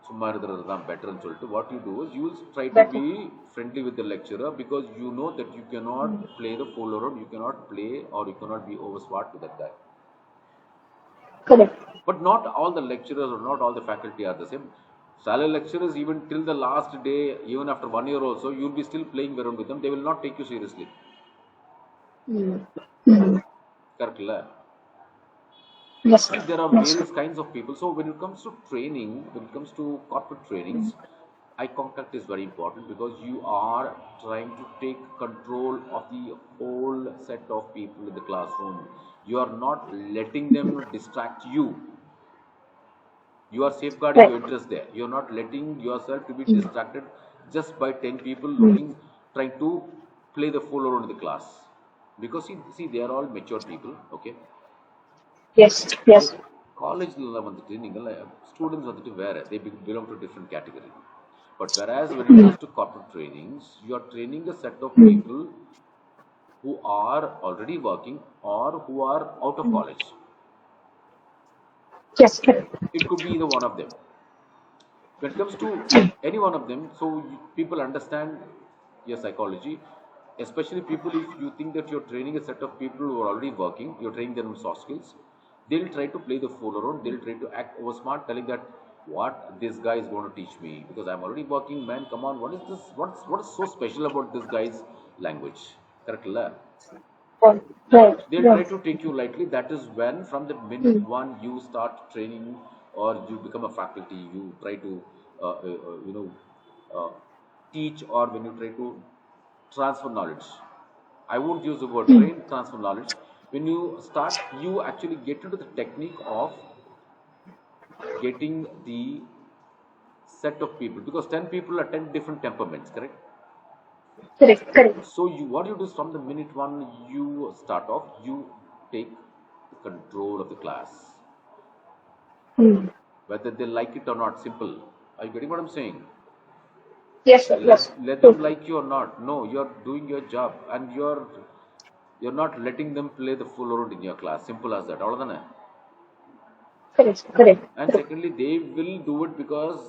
சும்மா இருக்கிறது தான் பெட்டர்னு சொல்லிட்டு what you do is you will try to Better. Be friendly with the lecturer because you know that you cannot play the fool around, you cannot play or you cannot be over smart with that guy. Correct. But not all the lecturers or not all the faculty are the same. Salary lecturers, even till the last day, even after 1 year also, you'll be still playing around with them. They will not take you seriously. Mm. Mm. Correct? La? Yes, See, sir. there are Yes, sir. various kinds of people. So when it comes to training, when it comes to corporate trainings, eye contact is very important because you are trying to take control of the whole set of people in the classroom. You are not letting them distract you. You are safeguarding Right. your interest there. You are not letting yourself to be Mm. distracted just by 10 people Mm. looking, trying to play the fool around in the class. Because see, they are all mature people, okay? Yes. Yes. காலேஜில் வந்துட்டு நீங்கள் students வந்துட்டு வேறு they belong to different category. But whereas when it Mm. comes to corporate trainings, you are training a set of Mm. people who are already working or who are out of Mm. college. Yes. Correct. It could be either one of them. When it comes to any one of them, so people understand your psychology, especially people, if you think that you're training a set of people who are already working, you're training them in soft skills, they'll try to play the fool around, they'll try to act over smart, telling that what this guy is going to teach me because I'm already working, man, come on, what is this, what is so special about this guy's language, correct la? Right. Right. They'll try Right. to take you lightly. That is when, from the minute Mm. one you start training or you become a faculty, you try to, uh, uh, you know, uh, teach, or when you try to transfer knowledge. I won't use the word Mm. train, transfer knowledge. When you start, you actually get into the technique of getting the set of people because 10 people are 10 different temperaments, correct? Correct. Correct. So you what you do is from the minute one you start off, you take control of the class. Mm. Whether they like it or not, simple. Are you getting what I'm saying? Yes, sir. Yes. Let them Totally. like you or not. No, you're doing your job and you're not letting them play the full around in your class. Simple as that. அவ்வளவுதானே? Correct. Correct. And Correct. secondly, they will do it because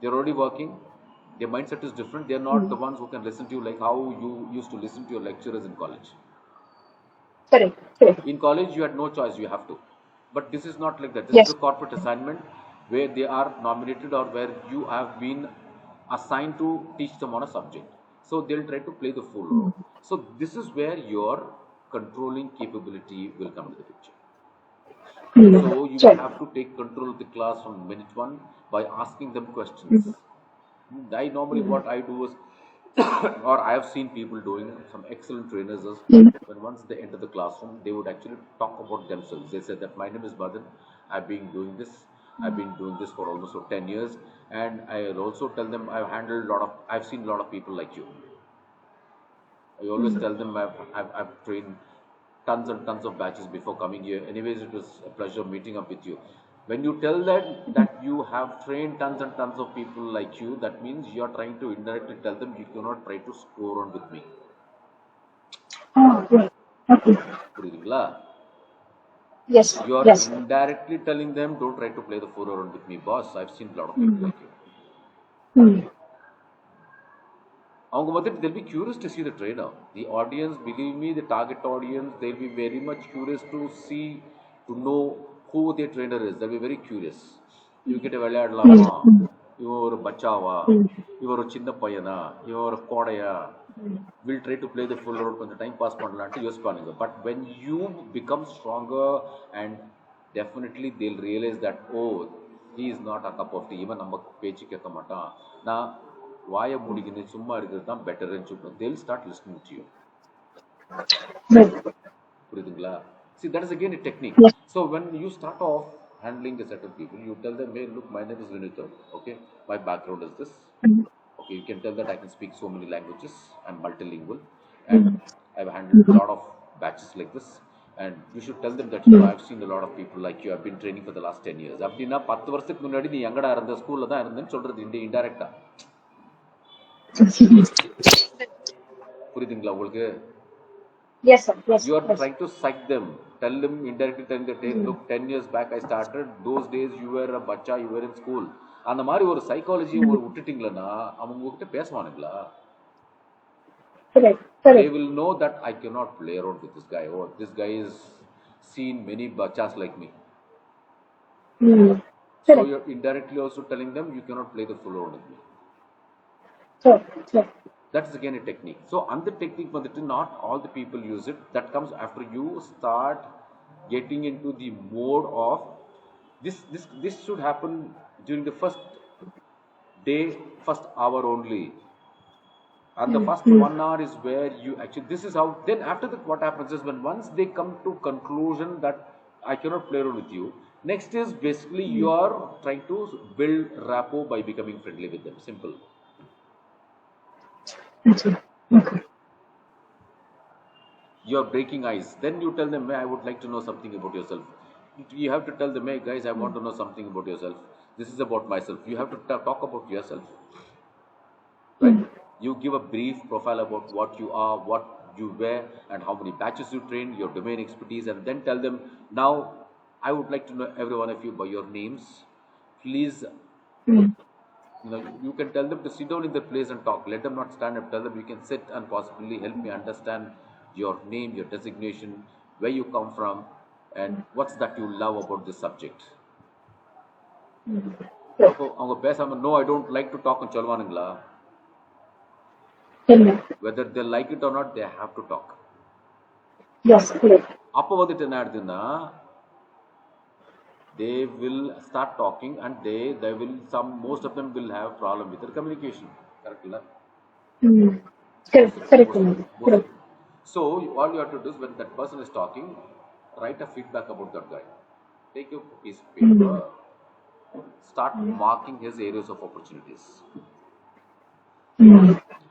they're already working. Their mindset is different. They're not the Mm. ones who can listen to you like how you used to listen to your lecturers in college. Correct. Correct. In college, you had no choice, you have to. But this is not like that. This is a Yes. corporate assignment where they are nominated or where you have been assigned to teach them on a subject. So they'll try to play the full role. So this is where your controlling capability will come into the picture. Mm. So you will Sure. have to take control of the class from minute one by asking them questions. Mm. I normally what I do is, or I have seen people doing some excellent trainers is when once they enter the classroom, they would actually talk about themselves. They said that my name is Badan. I've been doing this. I've been doing this for almost 10 years, and I'll also tell them I've seen a lot of people like you. I always tell them I've trained tons and tons of batches before coming here. Anyways, it was a pleasure meeting up with you. When you tell that you have trained tons and tons of people like you, that means you are trying to indirectly tell them you cannot try to score on with me. Oh, great. Okay. புரியுதுங்களா? Yes, You are yes. indirectly telling them don't try to play the four around with me, boss. I've seen a lot of people like you. Mm. அவங்க வந்துட்டு they'll be curious to see the trainer. The audience, believe me, the target audience, they'll be very much curious to see, to know who their trainer is. They'll be very curious. இவங்கிட்ட விளையாடலாமா, இவன் ஒரு பச்சாவா, இவன் ஒரு சின்ன பையனா, இவன் ஒரு கோடையா, will try to play the full road கொஞ்சம் டைம் பாஸ் பண்ணலான்ட்டு யோசிப்பானுங்க. But when you become stronger, and definitely they'll realize that, oh, he is not a cup of tea, இவன் நம்ம பேச்சு கேட்க மாட்டான், நான் வாயை மூடிக்கின்னு சும்மா இருக்கிறது தான் பெட்டர்ன்னு சொல்லுவோம். They'll start listening to you. Good. புரியுதுங்களா? See, that is again a technique. Yes. So when you start off handling a set of people, you tell them, hey, look, my name is Vinitha. Okay, my background is this. Okay, you can tell that I can speak so many languages. I'm multilingual, and I've handled a lot of batches like this. And you should tell them that, you know, I've seen a lot of people like you. I've been training for the last 10 years. அப்படின்னா 10 வருஷத்துக்கு முன்னாடி நீ எங்கடா இருந்த, ஸ்கூல்ல தான் இருந்தேன்னு சொல்றது இன்டைரக்டா. புரியுதுங்களா உங்களுக்கு? Yes, sir. Yes. You are Yes. trying to psych them. Tell them indirectly, telling that, hey, look, 10 years back I started. Those days you were a bacha, you were in school. அந்த மாதிரி ஒரு சைக்காலஜியை விட்டுட்டீங்களா அவங்க உங்ககிட்ட பேசுவானுங்களா? Correct. They Correct. will know that I cannot play around with this guy. Oh, this guy is seen many bachas like me. Mm. So Correct. you're indirectly also telling them you cannot play the full around with me. Sure. Sure. That's again a technique. So on the technique, not all the people use it. That comes after you start getting into the mode of this should happen during the first day, first hour only. And the first 1 hour is where you actually, this is how, then after that what happens is when once they come to conclusion that I cannot play around with you, next is basically you are trying to build rapport by becoming friendly with them. Simple. Okay. Okay. You are breaking ice. Then you tell them, hey, I would like to know something about yourself. You have to tell them, hey guys, I want to know something about yourself. This is about myself. You have to talk about yourself. Right? You give a brief profile about what you are, what you wear, and how many batches you train, your domain expertise, and then tell them, now I would like to know every one of you by your names. Please, you can tell them to sit down in their place and talk. Let them not stand up. Tell them you can sit and possibly help me understand your name, your designation, where you come from, and what's that you love about this subject. அப்போ அவங்க பேசாம no, I don't like to talk ன்னு சொல்லுவானுங்களா? Whether they like it or not, they have to talk. Yes, correct. அப்போ வந்துட்டு என்ன ஆயிடுதுன்னா, they will start talking, and they will, most of them will have problem with their communication. Correct? Correct. Correct. Correct. So all you have to do is when that person is talking, write a feedback about that guy. Take your piece of paper, start marking his areas of opportunities.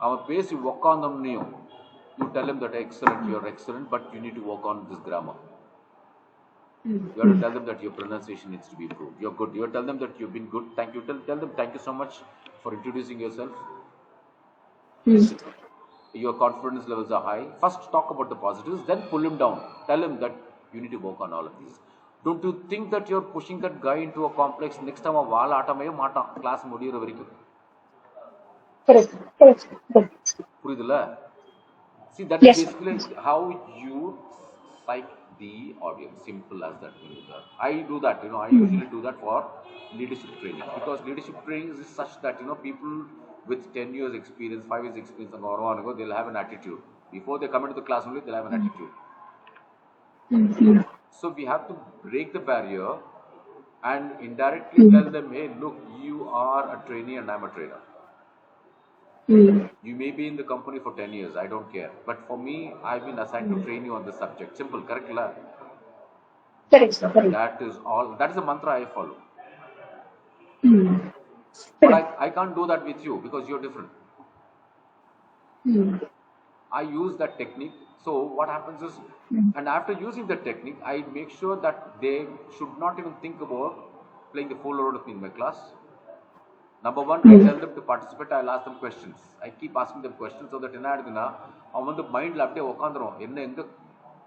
அவன் பேசி உக்காந்தோம்னையும், you tell him that excellent, you're excellent, but you need to work on this grammar. You have to tell them that your pronunciation needs to be improved. You're good. You have to tell them that you've been good. Thank you. Tell them thank you so much for introducing yourself. Your confidence levels are high. First talk about the positives, then pull him down. Tell him that you need to work on all of these. Don't you think that you're pushing that guy into a complex? Next time a wall atamaye maata class mudiyra varaikum. Correct. Correct. Correct. புரியுதுல? See, that is basically how you psych the audience. Simple as that. I do that. I usually do that for leadership training, because leadership training is such that people with 10 years experience, 5 years experience, they'll have an attitude. Before they come into the class only, they'll have an attitude. So we have to break the barrier and indirectly tell them, hey, look, you are a trainee and I'm a trainer. Mm. You may be in the company for 10 years, I don't care. But for me, I've been assigned to Mm. train you on this subject. Simple, correct? La? Correct, sir. Correct. That is all. That is the mantra I follow. Mm. But Correct. I can't do that with you because you're different. Mm. I use that technique. So what happens is, Mm. and after using that technique, I make sure that they should not even think about playing the full load with me in my class. Number one, I Mm. tell them to participate. I'll ask them questions. I keep asking them questions so that என்ன ஆயிடுதுன்னா அவன் வந்து மைண்டில் அப்படியே உட்காந்துரும் என்ன எங்க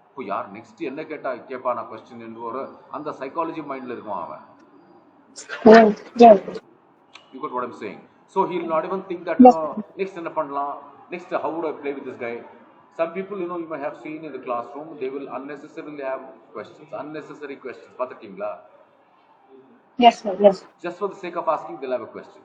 இப்போ யார் நெக்ஸ்ட் என்ன கேட்பா நான் கொஸ்டின் என்று ஒரு அந்த சைக்காலஜி மைண்டில் இருக்கும் அவன். Right. Right. You got what I'm saying? So he'll not even think that, Yes. next என்ன பண்ணலாம், next how would I play with this guy. Some people, you might have seen in the classroom, they will unnecessarily have questions, unnecessary questions. பார்த்துருக்கீங்களா? Yes, sir. Yes. Just for the sake of asking, they'll have a question.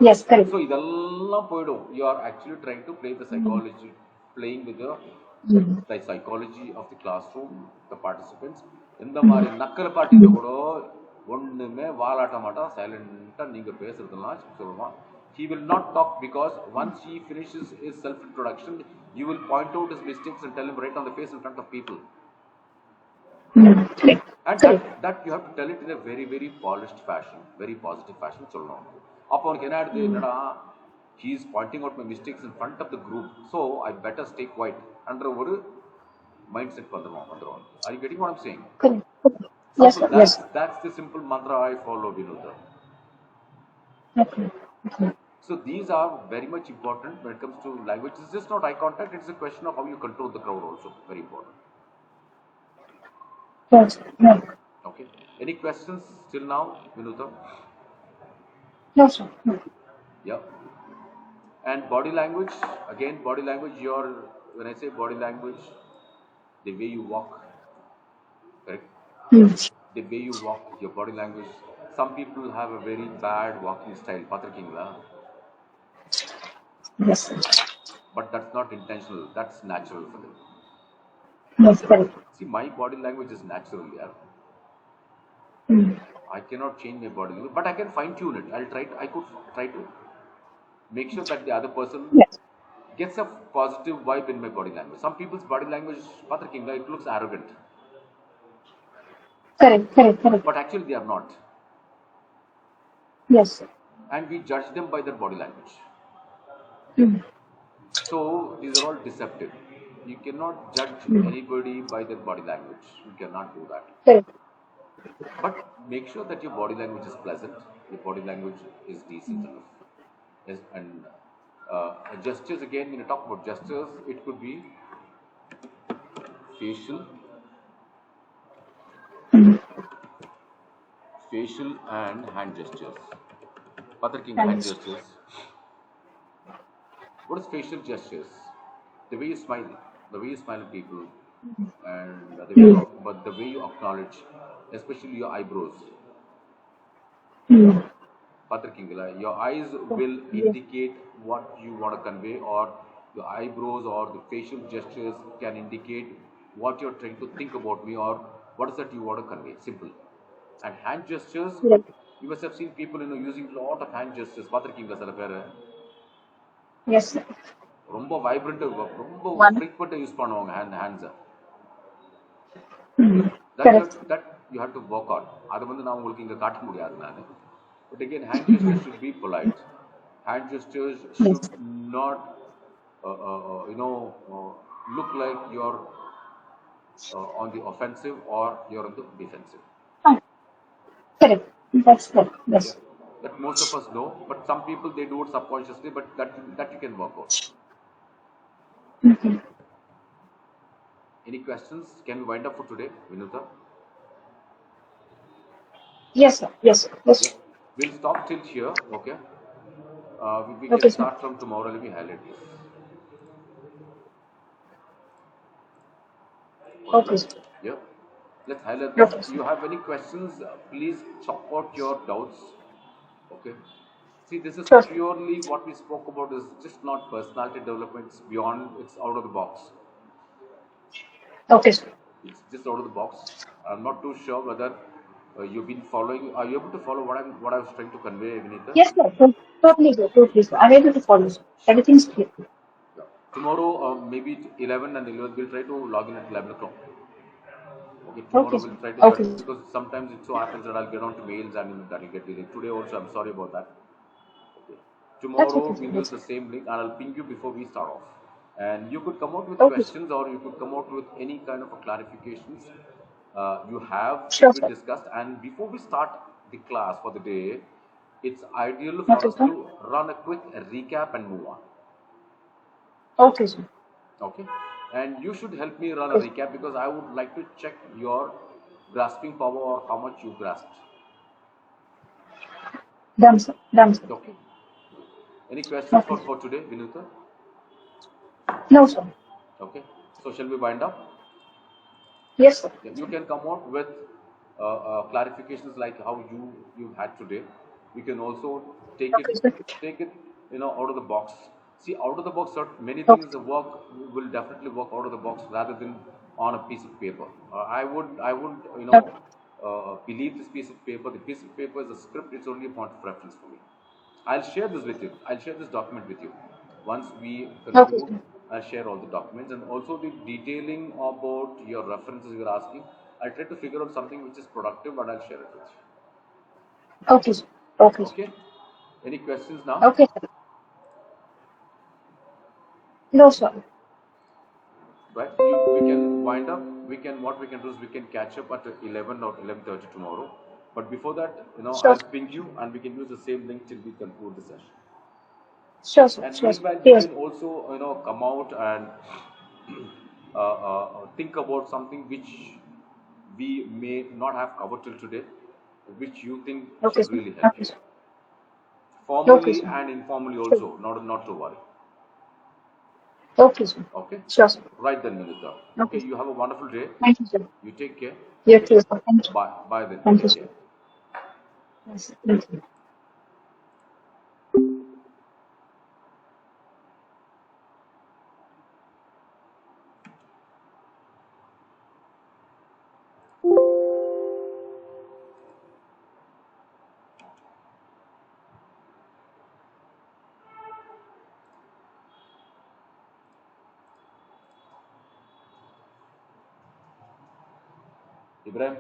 Yes. Correct. So இதெல்லாம் போயிடும். You are actually trying to play the Mm. psychology, playing with Mm. the psychology of the classroom, the participants. இந்த மாதிரி Mm. நக்கல் பாட்டிட்டு கூட ஒண்ணுமே வாலாட்ட மாட்டான், சைலண்டா நீங்க பேசுறதெல்லாம் சொல்லுவான். He will not talk because once he finishes his self introduction, you will point out his mistakes and tell him right on the face in front of people. Mm. Correct. And Correct. that you have to tell it in a very very polished fashion, very positive fashion சொல்லணும். அப்போ அவனுக்கு என்ன ஆயிடுது, Mm. என்னடா he is pointing out my mistakes in front of the group, so I better stay quiet என்ற ஒரு mind set வந்துருவான். Are you getting what I'm saying? Correct. Correct. Yes, Simple. sir. Yes. That's the simple mantra I follow, Vinodha. Okay. Okay. So these are very much important when it comes to language. It's just not eye contact, it's a question of how you control the crowd also. Very important. Yes. No. Okay. Any questions till now, Vinodha? No, sir. No. Yeah. And body language, again, body language, when I say body language, the way you walk, correct? Mm. The way you walk, your body language. Some people have a very bad walking style, Patrickingla, Yes, sir. but that's not intentional, that's natural for them. Yes, correct. See, my body language is natural, yeah. Mm. I cannot change my body language, but I can fine tune it. I could try to make sure that the other person Yes. gets a positive vibe in my body language. Some people's body language, Patrickingla, it looks arrogant, Correct. Correct. Correct. but actually they are not. Yes, sir. And we judge them by their body language. Mm. So these are all deceptive. You cannot judge Mm. anybody by their body language. You cannot do that. Correct. But make sure that your body language is pleasant, your body language is decent enough. Yes, and gestures, again, when you talk about gestures, it could be facial, Mm. facial and hand gestures. Patrick King, hand Thanks. gestures. What is facial gestures? The way you smile, the way you smile at people, and Mm. the way you acknowledge, especially your eyebrows. Mm. Patrick Kingala, your eyes will Yes. indicate what you want to convey, or your eyebrows or the facial gestures can indicate what you're trying to think about me, or what is that you want to convey. Simple. And hand gestures, Yes. you must have seen people using a lot of hand gestures. Patrick Kingala, சில பேர் Yes, sir. ரொம்ப vibrant, ரொம்ப One. ஃப்ரீக்வெண்ட்டாக use பண்ணுவாங்க ஹேண்ட்ஸை. Mm. That Correct. you have to work on. அது வந்து நான் உங்களுக்கு இங்கே காட்ட முடியாது நான். But again, hand gestures should be polite. Hand gestures should Yes. not, look like you're on the offensive or you're on the defensive. Ah, correct. That's correct. Yeah, Yes. that most of us know, but some people they do it subconsciously, but that you can work out. Okay. Any questions? Can we wind up for today, Vinuta? Yes, sir. Yes, sir. Yes. Yeah, we'll stop till here. Okay. We can Okay, sir. start from tomorrow. Let me highlight this. One Okay, minute. sir. Yeah. Let's highlight this. Okay, If sir. you have any questions, please chop out your doubts. Okay. See, this is Sure. purely what we spoke about is just not personality development. It's beyond, it's out of the box. Okay, sir. It's just out of the box. I'm not too sure whether You've been following. Are you able to follow what I was trying to convey, Vinita? Yes, sir. Totally, sir. Totally, sir. I'm able to follow, sir. Everything's clear. Yeah. Tomorrow, maybe 11 and 11, we'll try to log in at 11 o'clock. Okay, tomorrow Okay, we'll sir. try to Okay, cut sir. because sometimes it so happens that I'll get on to mails and that will get delayed. Today also, I'm sorry about that. Okay. That's Tomorrow okay, sir. we'll use That's the okay. same link and I'll ping you before we start off. And you could come out with Okay, sir. questions or you could come out with any kind of a clarifications you have Sure, which we sir. discussed. And before we start the class for the day, it's ideal for Okay, us sir. to run a quick recap and move on. Okay, sir. Okay, and you should help me run a Okay, sir. recap because I would like to check your grasping power or how much you grasped. Done, sir. Done, sir. Okay, any questions Okay, for, sir. for today, Vinuta? No, sir. Okay, so shall we wind up? Yes, sir. Yeah, you can come out with clarifications like how you had today. You can also take it Okay, sir. take it out of the box. See, out of the box, many Okay, things the work will definitely work out of the box rather than on a piece of paper. I would okay, believe this piece of paper. The piece of paper is a script. It's only a point of reference for me. I'll share this with you. I'll share this document with you. Once we okay, conclude, sir. I'll share all the documents and also the detailing about your references you're asking. I'll try to figure out something which is productive and I'll share it with Okay, sir. Okay, you. sir. Okay? Any questions now? Okay, sir. No, sir. Right? We can wind up. What we can do is we can catch up at 11 or 11:30 tomorrow. But before that, Sure, I'll sir. ping you and we can use the same link till we conclude the session. Sure, sir. And Sure, sir. meanwhile, you Yes. can also come out and think about something which we may not have covered till today, which you think Okay, should sir. really help Okay, you, sir. Okay, formally sir. and informally Sure. also. Not to worry. Okay, sir. Okay, Sure, sir. right then, Minita. Okay, Okay, sir. you have a wonderful day. Thank you, sir. You take care. You Okay, too, sir. Thank you. bye then. Thank you, Take sir. care. Yes, thank you. Ibrahim.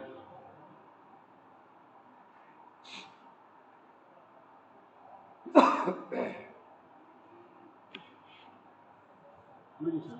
Good evening, sir.